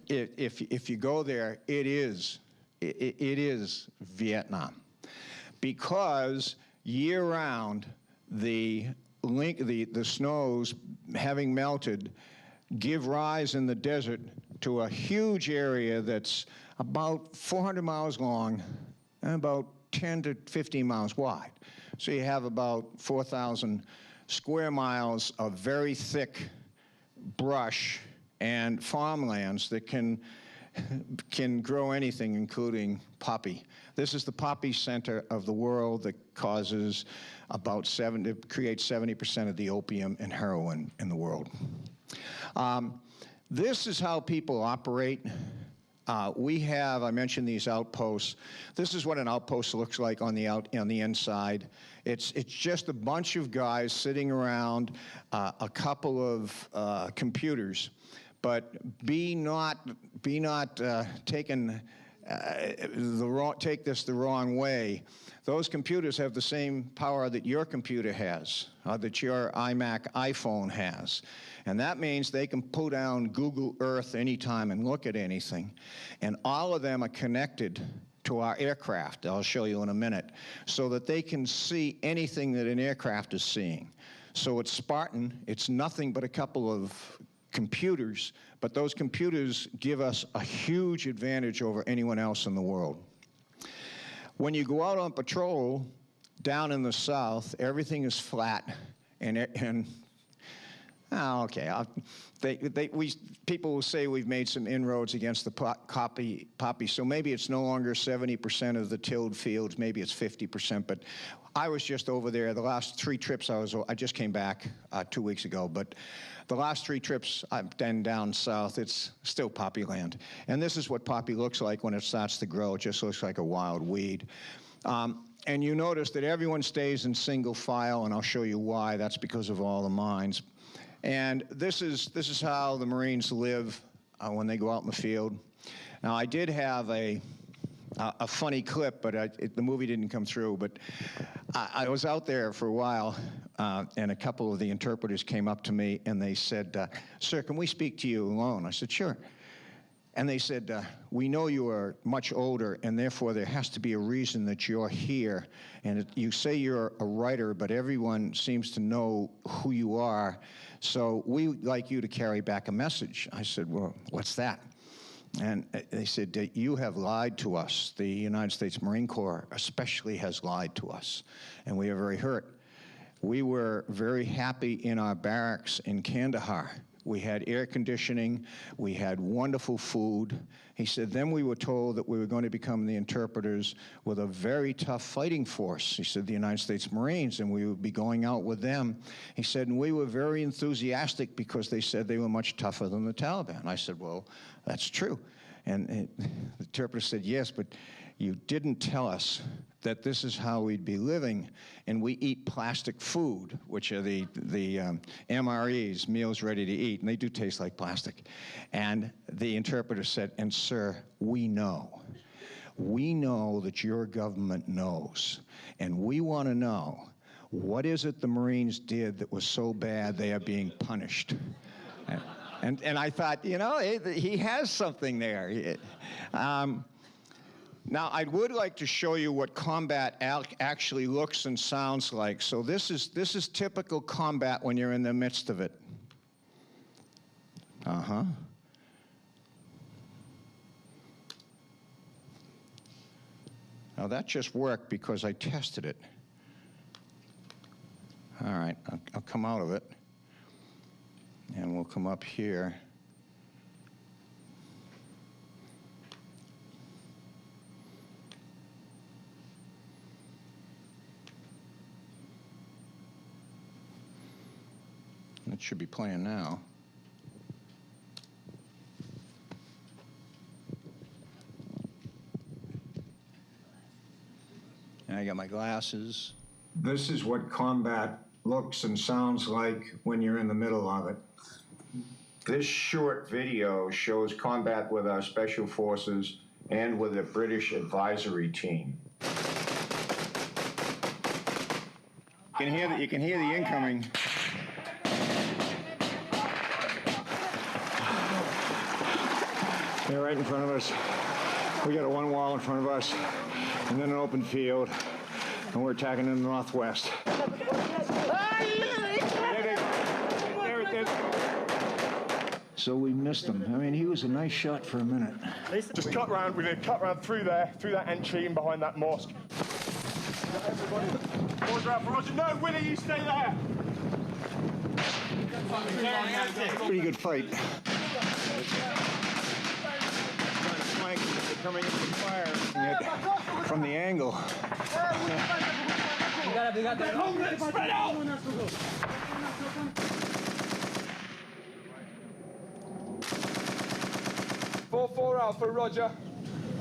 if you go there, it is Vietnam, because year-round the snows, having melted, give rise in the desert to a huge area that's about 400 miles long and about 10 to 15 miles wide. So you have about 4,000 square miles of very thick brush and farmlands that can grow anything, including poppy. This is the poppy center of the world that causes creates 70% of the opium and heroin in the world. This is how people operate. I mentioned these outposts. This is what an outpost looks like on the inside. It's just a bunch of guys sitting around a couple of computers. But take this the wrong way. Those computers have the same power that your computer has, that your iPhone has. And that means they can pull down Google Earth anytime and look at anything. And all of them are connected to our aircraft, I'll show you in a minute, so that they can see anything that an aircraft is seeing. So it's Spartan. It's nothing but a couple of computers, but those computers give us a huge advantage over anyone else in the world. When you go out on patrol down in the south, everything is flat, people will say we've made some inroads against the poppy, so maybe it's no longer 70% of the tilled fields, maybe it's 50%, but I was just over there. The last 3 trips I just came back 2 weeks ago, but the last 3 trips I've done down south, it's still poppy land. And this is what poppy looks like when it starts to grow. It just looks like a wild weed. And you notice that everyone stays in single file, and I'll show you why. That's because of all the mines. And this is how the Marines live when they go out in the field. Now, I did have a funny clip, but the movie didn't come through. But I was out there for a while, and a couple of the interpreters came up to me, and they said, "Sir, can we speak to you alone?" I said, "Sure." And they said, "We know you are much older, and therefore there has to be a reason that you're here. And you say you're a writer, but everyone seems to know who you are. So we'd like you to carry back a message." I said, "Well, what's that?" And they said, "You have lied to us. The United States Marine Corps especially has lied to us, and we are very hurt. We were very happy in our barracks in Kandahar. We had air conditioning. We had wonderful food." He said, "Then we were told that we were going to become the interpreters with a very tough fighting force." He said, "The United States Marines, and we would be going out with them." He said, "And we were very enthusiastic because they said they were much tougher than the Taliban." I said, "Well, that's true." the interpreter said, yes, but you didn't tell us that this is how we'd be living, and we eat plastic food, which are the MREs, meals ready to eat, and they do taste like plastic. And the interpreter said, and sir, we know. We know that your government knows, and we want to know, what is it the Marines did that was so bad they are being punished? And I thought, you know, he has something there. Now, I would like to show you what combat actually looks and sounds like. So this is typical combat when you're in the midst of it. Uh-huh. Now, that just worked because I tested it. All right, I'll come out of it. And we'll come up here. It should be playing now. And I got my glasses. This is what combat looks and sounds like when you're in the middle of it. This short video shows combat with our special forces and with a British advisory team. You can hear the incoming. They're right in front of us. We got a one wall in front of us, and then an open field, and we're attacking in the northwest. So we missed him. I mean, he was a nice shot for a minute. Just cut round, we're going to cut round through there, through that entry and behind that mosque. Order out for Roger. No, Willie, you stay there. Pretty good fight. They're coming in from fire from the angle. Spread out! 4-4 Alpha, Roger.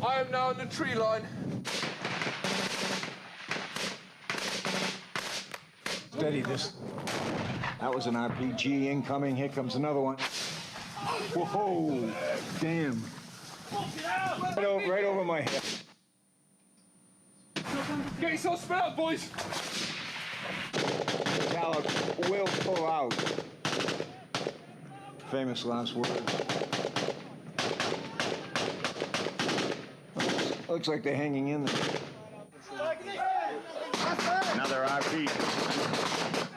I am now on the tree line. Steady this. That was an RPG incoming. Here comes another one. Whoa, damn. Right over my head. Get yourself spread out, boys. Talib will pull out. Famous last words. Looks like they're hanging in there. Another RPG.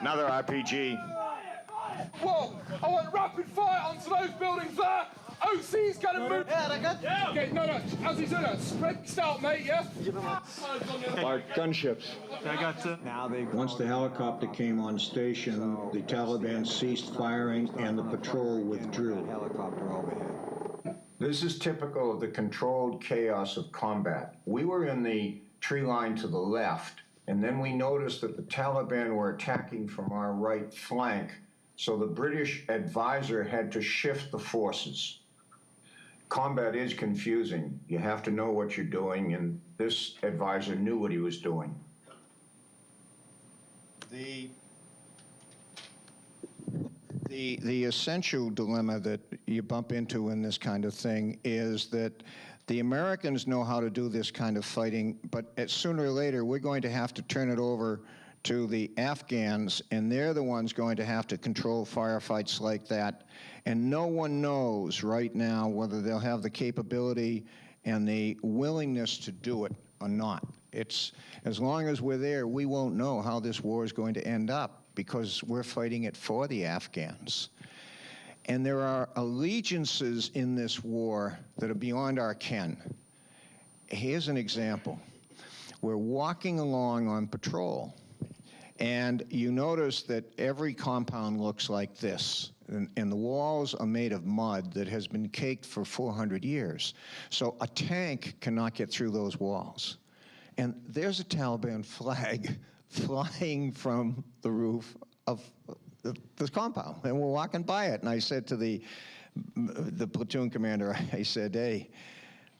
Another RPG. Whoa! I want rapid fire onto those buildings there. OC's gonna move. Yeah. Okay, no, as he's doing that, spread out, mate. Yeah. Our gunships. Once the helicopter came on station, the Taliban ceased firing and the patrol withdrew. This is typical of the controlled chaos of combat. We were in the tree line to the left, and then we noticed that the Taliban were attacking from our right flank, so the British advisor had to shift the forces. Combat is confusing. You have to know what you're doing, and this advisor knew what he was doing. The essential dilemma that you bump into in this kind of thing is that the Americans know how to do this kind of fighting, but sooner or later we're going to have to turn it over to the Afghans, and they're the ones going to have to control firefights like that. And no one knows right now whether they'll have the capability and the willingness to do it or not. It's, as long as we're there, we won't know how this war is going to end up, because we're fighting it for the Afghans. And there are allegiances in this war that are beyond our ken. Here's an example. We're walking along on patrol, and you notice that every compound looks like this. And the walls are made of mud that has been caked for 400 years. So a tank cannot get through those walls. And there's a Taliban flag flying from the roof of this compound, and we're walking by it. And I said to the platoon commander, I said, hey,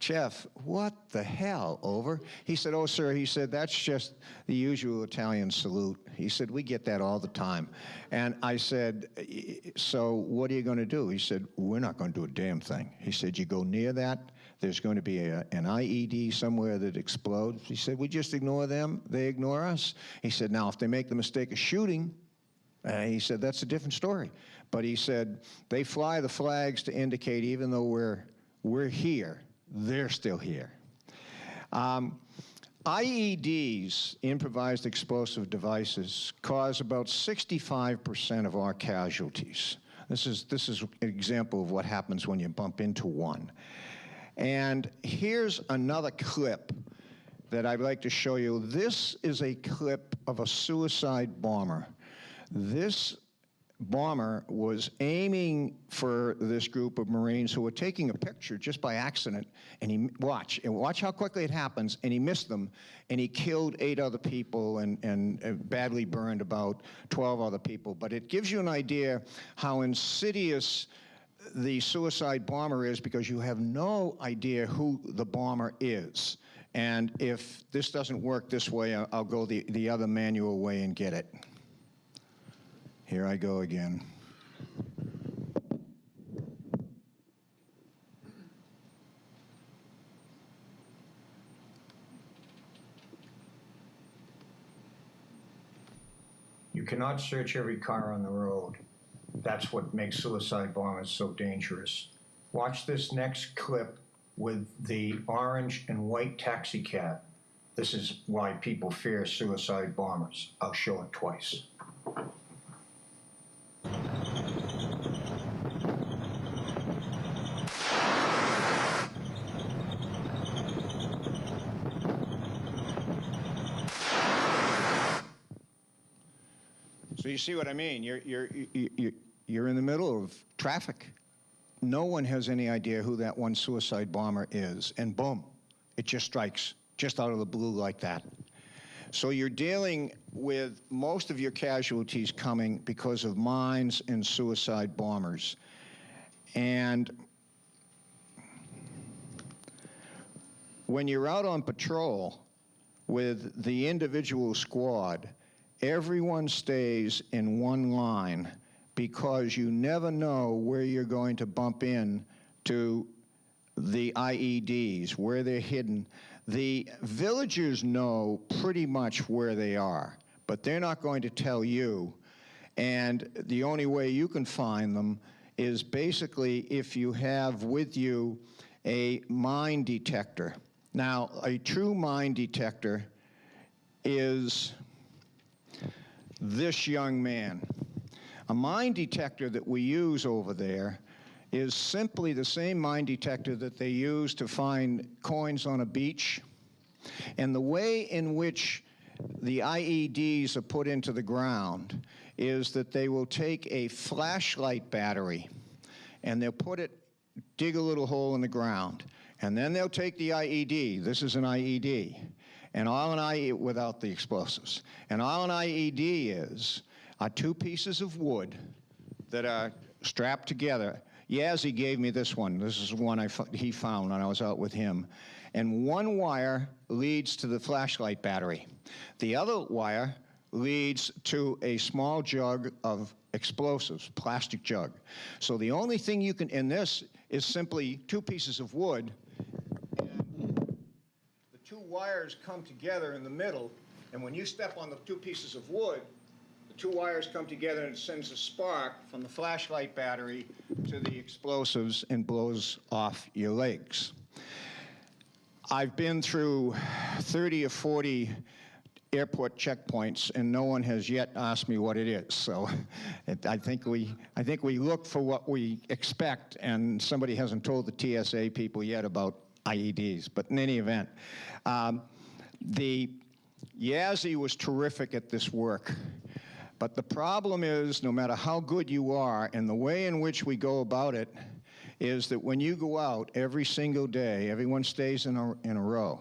Jeff, what the hell, over? He said, oh, sir, he said, that's just the usual Italian salute. He said, we get that all the time. And I said, so what are you going to do? He said, we're not going to do a damn thing. He said, you go near that, there's going to be an IED somewhere that explodes. He said, we just ignore them, they ignore us. He said, now, if they make the mistake of shooting, he said, that's a different story. But he said, they fly the flags to indicate even though we're here, they're still here. IEDs, improvised explosive devices, cause about 65% of our casualties. This is an example of what happens when you bump into one. And here's another clip that I'd like to show you. This is a clip of a suicide bomber. This bomber was aiming for this group of Marines who were taking a picture just by accident, and watch how quickly it happens, and he missed them, and he killed 8 other people and badly burned about 12 other people. But it gives you an idea how insidious the suicide bomber is, because you have no idea who the bomber is. And if this doesn't work this way, I'll go the other manual way and get it. Here I go again. You cannot search every car on the road. That's what makes suicide bombers so dangerous. Watch this next clip with the orange and white taxi cab. This is why people fear suicide bombers. I'll show it twice. So you see what I mean? You're in the middle of traffic. No one has any idea who that one suicide bomber is, and boom, it just strikes, just out of the blue like that. So you're dealing with most of your casualties coming because of mines and suicide bombers. And when you're out on patrol with the individual squad, everyone stays in one line, because you never know where you're going to bump in to the IEDs, where they're hidden. The villagers know pretty much where they are, but they're not going to tell you. And the only way you can find them is basically if you have with you a mine detector. Now, a true mine detector is this young man. A mine detector that we use over there is simply the same mine detector that they use to find coins on a beach. And the way in which the IEDs are put into the ground is that they will take a flashlight battery and they'll dig a little hole in the ground. And then they'll take the IED. This is an IED. And all an IED, without the explosives. And all an IED are 2 pieces of wood that are strapped together. Yazzie gave me this one. This is one he found when I was out with him. And one wire leads to the flashlight battery. The other wire leads to a small jug of explosives, plastic jug. So the only thing you can, and this is simply 2 pieces of wood, and the 2 wires come together in the middle, and when you step on the 2 pieces of wood, 2 wires come together and it sends a spark from the flashlight battery to the explosives and blows off your legs. I've been through 30 or 40 airport checkpoints, and no one has yet asked me what it is. So I think we look for what we expect, and somebody hasn't told the TSA people yet about IEDs. But in any event, the Yazzie was terrific at this work. But the problem is, no matter how good you are, and the way in which we go about it is that when you go out every single day, everyone stays in a row.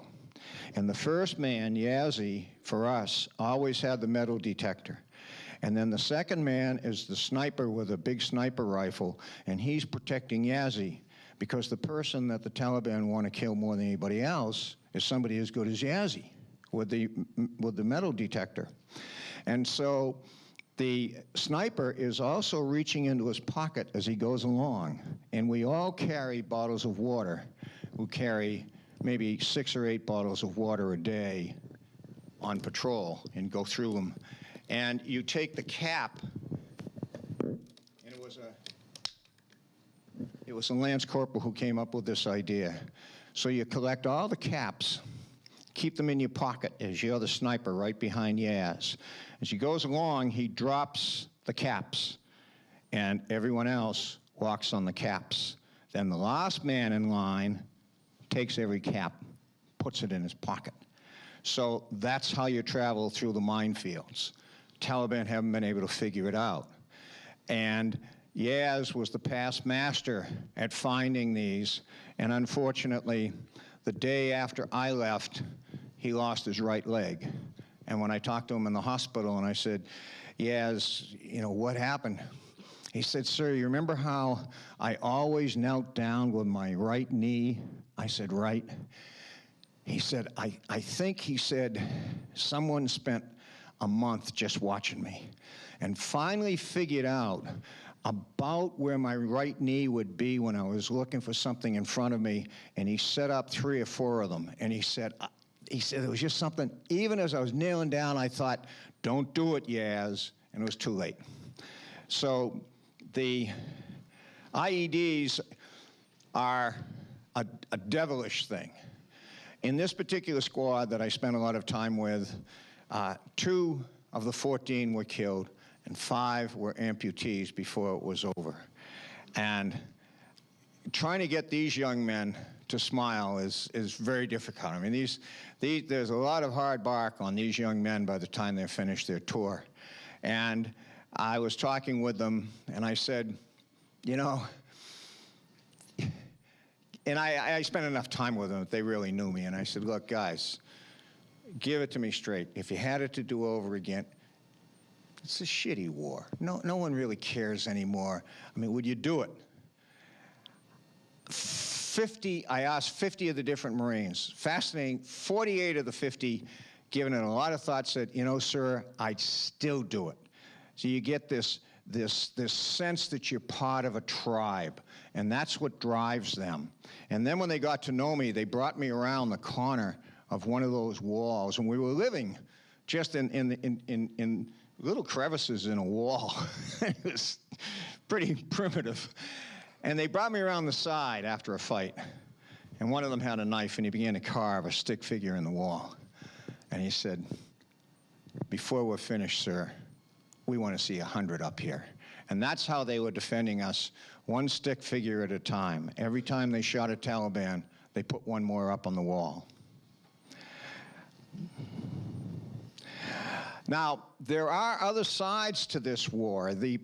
And the first man, Yazzie, for us, always had the metal detector. And then the second man is the sniper with a big sniper rifle, and he's protecting Yazzie. because the person that the Taliban want to kill more than anybody else is somebody as good as Yazzie with the metal detector. And so the sniper is also reaching into his pocket as he goes along, and we all carry bottles of water. We carry maybe 6 or 8 bottles of water a day on patrol and go through them. And you take the cap, and it was a Lance Corporal who came up with this idea. So you collect all the caps, keep them in your pocket as you're the sniper right behind Yaz. As he goes along, he drops the caps, and everyone else walks on the caps. Then the last man in line takes every cap, puts it in his pocket. So that's how you travel through the minefields. Taliban haven't been able to figure it out. And Yaz was the past master at finding these, and unfortunately, the day after I left, he lost his right leg. And when I talked to him in the hospital and I said, Yaz, you know, what happened? He said, sir, you remember how I always knelt down with my right knee? I said, right. He said, I think, he said, someone spent a month just watching me and finally figured out about where my right knee would be when I was looking for something in front of me, and he set up 3 or 4 of them, and he said it was just something, even as I was kneeling down, I thought, don't do it, Yaz, and it was too late. So the IEDs are a devilish thing. In this particular squad that I spent a lot of time with, 2 of the 14 were killed, and 5 were amputees before it was over. And trying to get these young men to smile is very difficult. I mean, there's a lot of hard bark on these young men by the time they're finished their tour. And I was talking with them, and I said, you know, and I spent enough time with them that they really knew me, and I said, look, guys, give it to me straight. If you had it to do over again, it's a shitty war. No one really cares anymore. I mean, would you do it? I asked 50 of the different Marines. Fascinating, 48 of the 50, given it a lot of thought, said, you know, sir, I'd still do it. So you get this sense that you're part of a tribe, and that's what drives them. And then when they got to know me, they brought me around the corner of one of those walls, and we were living just in little crevices in a wall. It was pretty primitive. And they brought me around the side after a fight, and one of them had a knife, and he began to carve a stick figure in the wall. And he said, before we're finished, sir, we want to see 100 up here. And that's how they were defending us, one stick figure at a time. Every time they shot a Taliban, they put one more up on the wall. Now, there are other sides to this war. The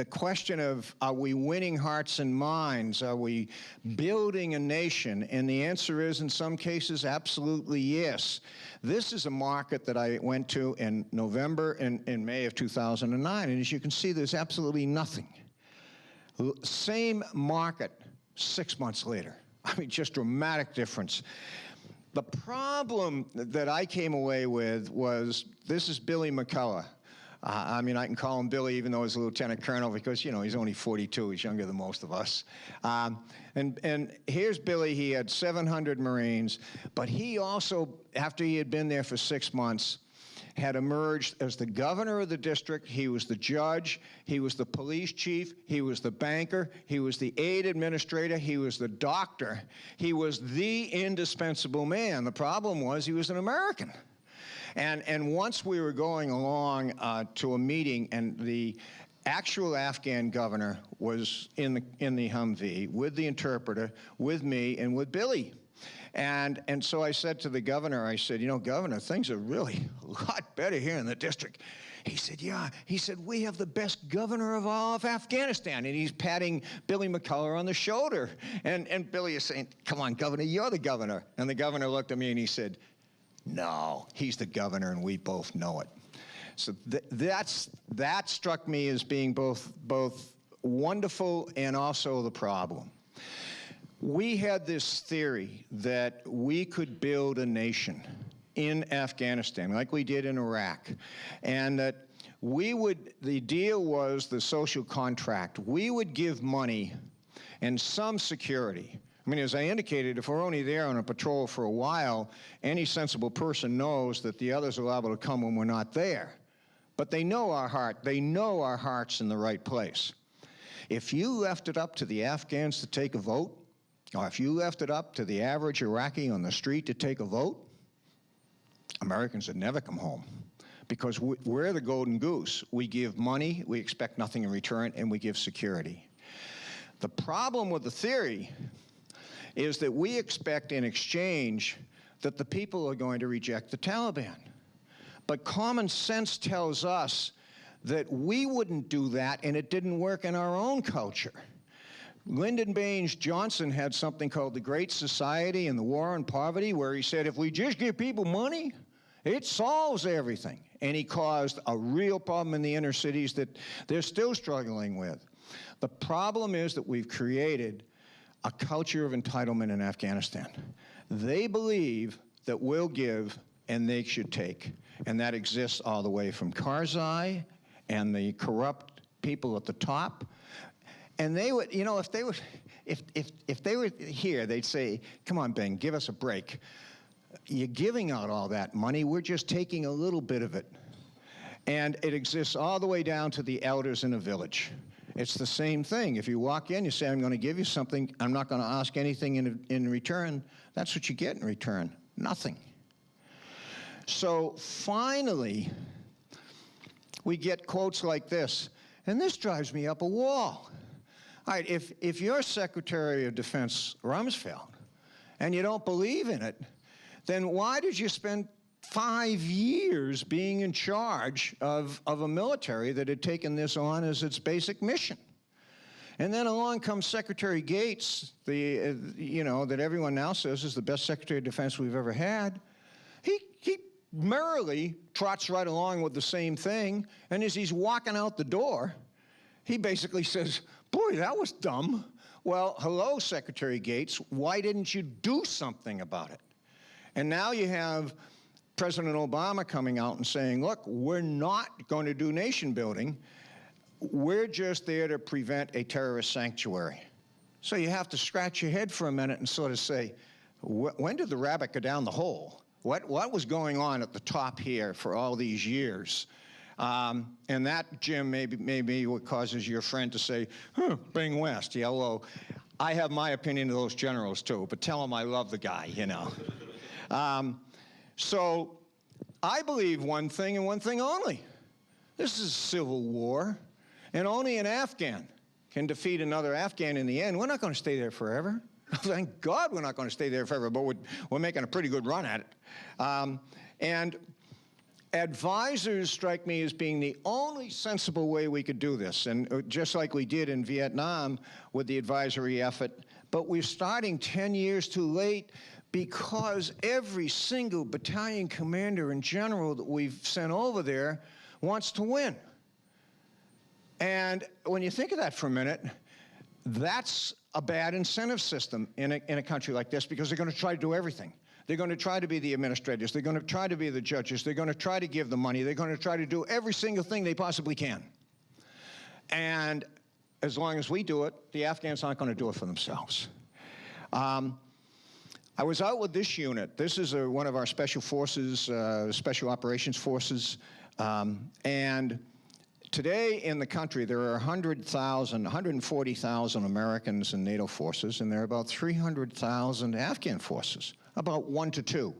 question of, are we winning hearts and minds? Are we building a nation? And the answer is, in some cases, absolutely yes. This is a market that I went to in November and in May of 2009, and as you can see, there's absolutely nothing. Same market 6 months later. I mean, just dramatic difference. The problem that I came away with was, this is Billy McCullough. I mean, I can call him Billy even though he's a lieutenant colonel because, you know, he's only 42. He's younger than most of us. And here's Billy. He had 700 Marines, but he also, after he had been there for 6 months, had emerged as the governor of the district. He was the judge. He was the police chief. He was the banker. He was the aide administrator. He was the doctor. He was the indispensable man. The problem was he was an American. And once we were going along to a meeting, and the actual Afghan governor was in the Humvee with the interpreter, with me, and with Billy. And so I said to the governor, I said, you know, Governor, things are really a lot better here in the district. He said, yeah. He said, we have the best governor of all of Afghanistan. And he's patting Billy McCullough on the shoulder. And Billy is saying, come on, Governor, you're the governor. And the governor looked at me and he said, no, he's the governor and we both know it. So that struck me as being both wonderful and also the problem. We had this theory that we could build a nation in Afghanistan, like we did in Iraq, and that the deal was the social contract. We would give money and some security. I mean, as I indicated, if we're only there on a patrol for a while, any sensible person knows that the others are liable to come when we're not there. But they know our heart. They know our heart's in the right place. If you left it up to the Afghans to take a vote, or if you left it up to the average Iraqi on the street to take a vote, Americans would never come home. Because we're the golden goose. We give money, we expect nothing in return, and we give security. The problem with the theory is that we expect in exchange that the people are going to reject the Taliban. But common sense tells us that we wouldn't do that, and it didn't work in our own culture. Lyndon Baines Johnson had something called the Great Society and the War on Poverty, where he said, if we just give people money, it solves everything. And he caused a real problem in the inner cities that they're still struggling with. The problem is that we've created a culture of entitlement in Afghanistan. They believe that we'll give and they should take. And that exists all the way from Karzai and the corrupt people at the top. And they would, you know, if they were here, they'd say, come on, Bing, give us a break. You're giving out all that money, we're just taking a little bit of it. And it exists all the way down to the elders in a village. It's the same thing. If you walk in, you say, I'm going to give you something, I'm not going to ask anything in return. That's what you get in return, nothing. So finally, we get quotes like this, and this drives me up a wall. All right, if you're Secretary of Defense Rumsfeld, and you don't believe in it, then why did you spend 5 years being in charge of a military that had taken this on as its basic mission? And then along comes Secretary Gates, that everyone now says is the best Secretary of Defense we've ever had. He merrily trots right along with the same thing, and as he's walking out the door, he basically says, boy, that was dumb. Well, hello, Secretary Gates, why didn't you do something about it? And now you have President Obama coming out and saying, look, we're not going to do nation building. We're just there to prevent a terrorist sanctuary. So you have to scratch your head for a minute and sort of say, when did the rabbit go down the hole? What was going on at the top here for all these years? And that, Jim, may be what causes your friend to say, Bing West. Yeah, well, I have my opinion of those generals, too, but tell him I love the guy, you know. So I believe one thing and one thing only. This is a civil war, and only an Afghan can defeat another Afghan in the end. We're not going to stay there forever. Thank God we're not going to stay there forever, but we're making a pretty good run at it. And advisors strike me as being the only sensible way we could do this, and just like we did in Vietnam with the advisory effort, but we're starting 10 years too late because every single battalion commander and general that we've sent over there wants to win. And when you think of that for a minute, that's a bad incentive system in a country like this, because they're going to try to do everything. They're going to try to be the administrators. They're going to try to be the judges. They're going to try to give the money. They're going to try to do every single thing they possibly can. And as long as we do it, the Afghans aren't going to do it for themselves. I was out with this unit. This is one of our special forces, special operations forces. And today in the country, there are 140,000 Americans in NATO forces, and there are about 300,000 Afghan forces, about 1 to 2.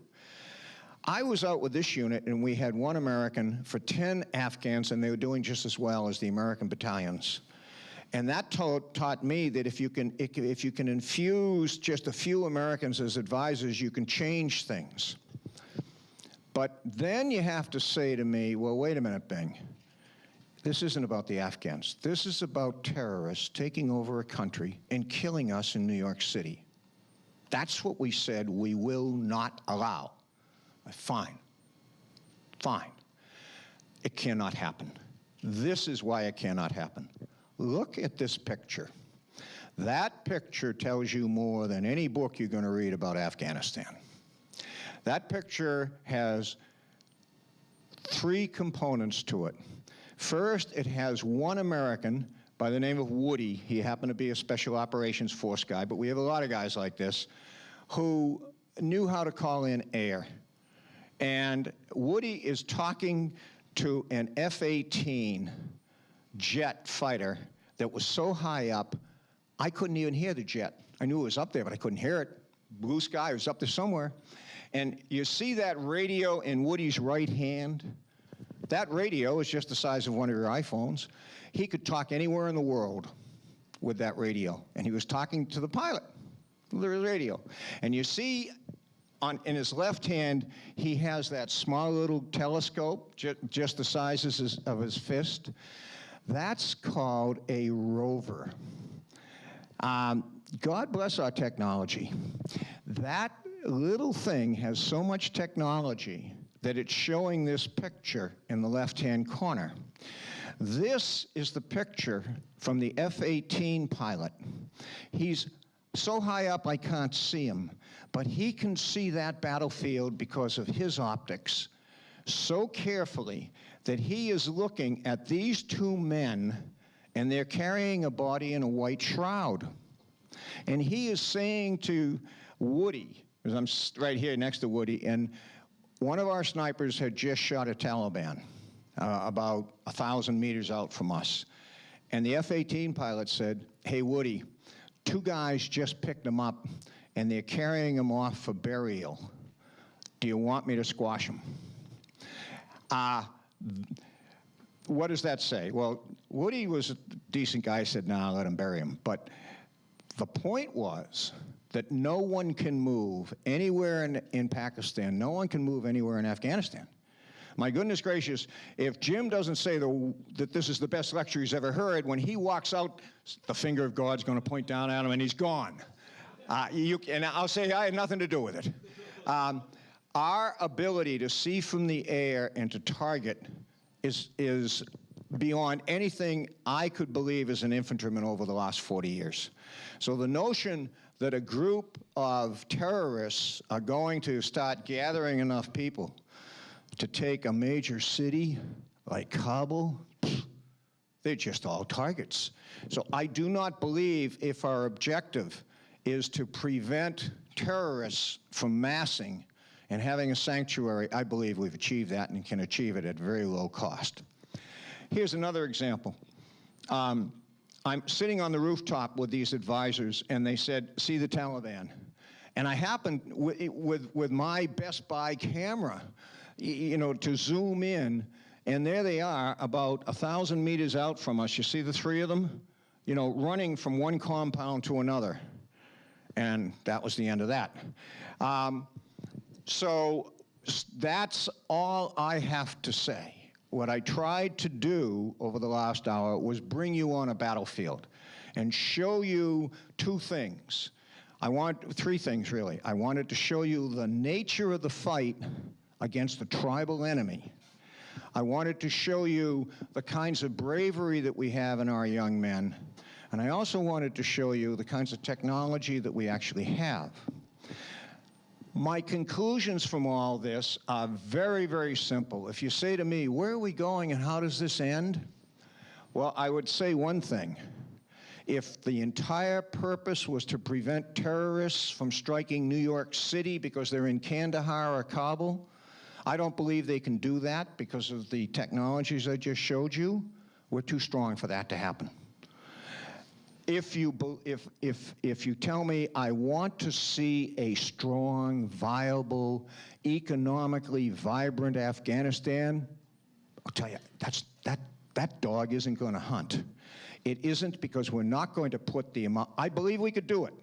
I was out with this unit, and we had 1 American for 10 Afghans, and they were doing just as well as the American battalions. And that taught me that if you can infuse just a few Americans as advisors, you can change things. But then you have to say to me, well, wait a minute, Bing. This isn't about the Afghans. This is about terrorists taking over a country and killing us in New York City. That's what we said we will not allow. Fine. Fine. It cannot happen. This is why it cannot happen. Look at this picture. That picture tells you more than any book you're going to read about Afghanistan. That picture has 3 components to it. First, it has one American by the name of Woody. He happened to be a Special Operations Force guy, but we have a lot of guys like this, who knew how to call in air. And Woody is talking to an F-18 jet fighter that was so high up, I couldn't even hear the jet. I knew it was up there, but I couldn't hear it. Blue sky, it was up there somewhere. And you see that radio in Woody's right hand? That radio is just the size of one of your iPhones. He could talk anywhere in the world with that radio. And he was talking to the pilot with the radio. And you see in his left hand, he has that small little telescope, just the size of his fist. That's called a rover. God bless our technology. That little thing has so much technology that it's showing this picture in the left-hand corner. This is the picture from the F-18 pilot. He's so high up I can't see him, but he can see that battlefield because of his optics so carefully that he is looking at these 2 men, and they're carrying a body in a white shroud. And he is saying to Woody, because I'm right here next to Woody, and one of our snipers had just shot a Taliban about 1,000 meters out from us. And the F-18 pilot said, "Hey, Woody, 2 guys just picked him up, and they're carrying him off for burial. Do you want me to squash him?" What does that say? Well, Woody was a decent guy, said, "Nah, let him bury him." But the point was that no one can move anywhere in Pakistan. No one can move anywhere in Afghanistan. My goodness gracious, if Jim doesn't say that this is the best lecture he's ever heard, when he walks out, the finger of God's going to point down at him and he's gone. And I'll say I had nothing to do with it. Our ability to see from the air and to target is beyond anything I could believe as an infantryman over the last 40 years. So the notion that a group of terrorists are going to start gathering enough people to take a major city like Kabul, they're just all targets. So I do not believe if our objective is to prevent terrorists from massing and having a sanctuary, I believe we've achieved that and can achieve it at very low cost. Here's another example. I'm sitting on the rooftop with these advisors, and they said, "See the Taliban." And I happened, with my Best Buy camera, to zoom in, and there they are, about 1,000 meters out from us. You see the 3 of them, running from one compound to another. And that was the end of that. So that's all I have to say. What I tried to do over the last hour was bring you on a battlefield and show you 2 things. 3 things, really. I wanted to show you the nature of the fight against a tribal enemy. I wanted to show you the kinds of bravery that we have in our young men. And I also wanted to show you the kinds of technology that we actually have. My conclusions from all this are very, very simple. If you say to me, where are we going and how does this end? Well, I would say one thing. If the entire purpose was to prevent terrorists from striking New York City because they're in Kandahar or Kabul, I don't believe they can do that because of the technologies I just showed you. We're too strong for that to happen. If you tell me I want to see a strong, viable, economically vibrant Afghanistan, I'll tell you, that dog isn't going to hunt. It isn't because we're not going to put the amount. I believe we could do it.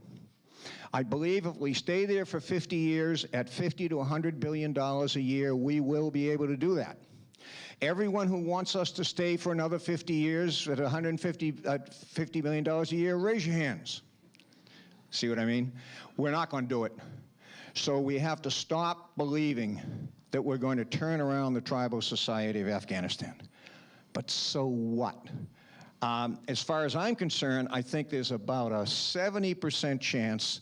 I believe if we stay there for 50 years at $50 to $100 billion a year, we will be able to do that. Everyone who wants us to stay for another 50 years at $50 million a year, raise your hands. See what I mean? We're not going to do it. So we have to stop believing that we're going to turn around the tribal society of Afghanistan. But so what? As far as I'm concerned, I think there's about a 70% chance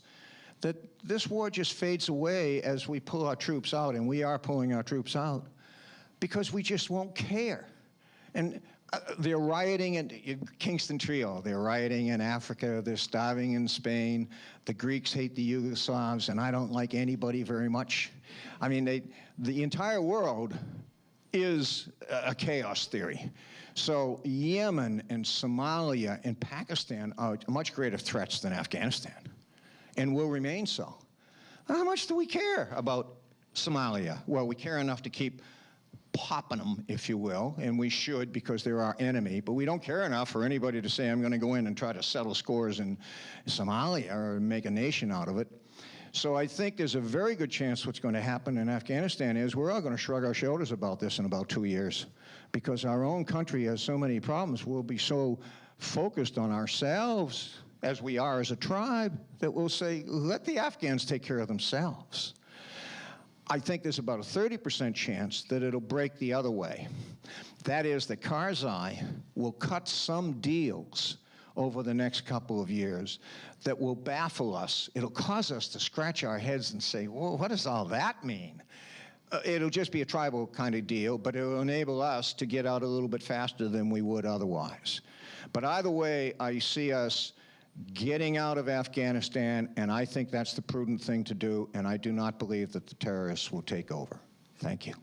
that this war just fades away as we pull our troops out, and we are pulling our troops out, because we just won't care. And they're rioting in Kingston Trio, they're rioting in Africa, they're starving in Spain, the Greeks hate the Yugoslavs, and I don't like anybody very much. I mean, the entire world is a chaos theory. So Yemen and Somalia and Pakistan are much greater threats than Afghanistan, and will remain so. How much do we care about Somalia? Well, we care enough to keep popping them, if you will, and we should, because they're our enemy, but we don't care enough for anybody to say, I'm going to go in and try to settle scores in Somalia or make a nation out of it. So I think there's a very good chance what's going to happen in Afghanistan is we're all going to shrug our shoulders about this in about 2 years, because our own country has so many problems. We'll be so focused on ourselves, as we are as a tribe, that we'll say, let the Afghans take care of themselves. I think there's about a 30% chance that it'll break the other way. That is, that Karzai will cut some deals over the next couple of years that will baffle us. It'll cause us to scratch our heads and say, well, what does all that mean? It'll just be a tribal kind of deal, but it'll enable us to get out a little bit faster than we would otherwise. But either way, I see us getting out of Afghanistan, and I think that's the prudent thing to do, and I do not believe that the terrorists will take over. Thank you.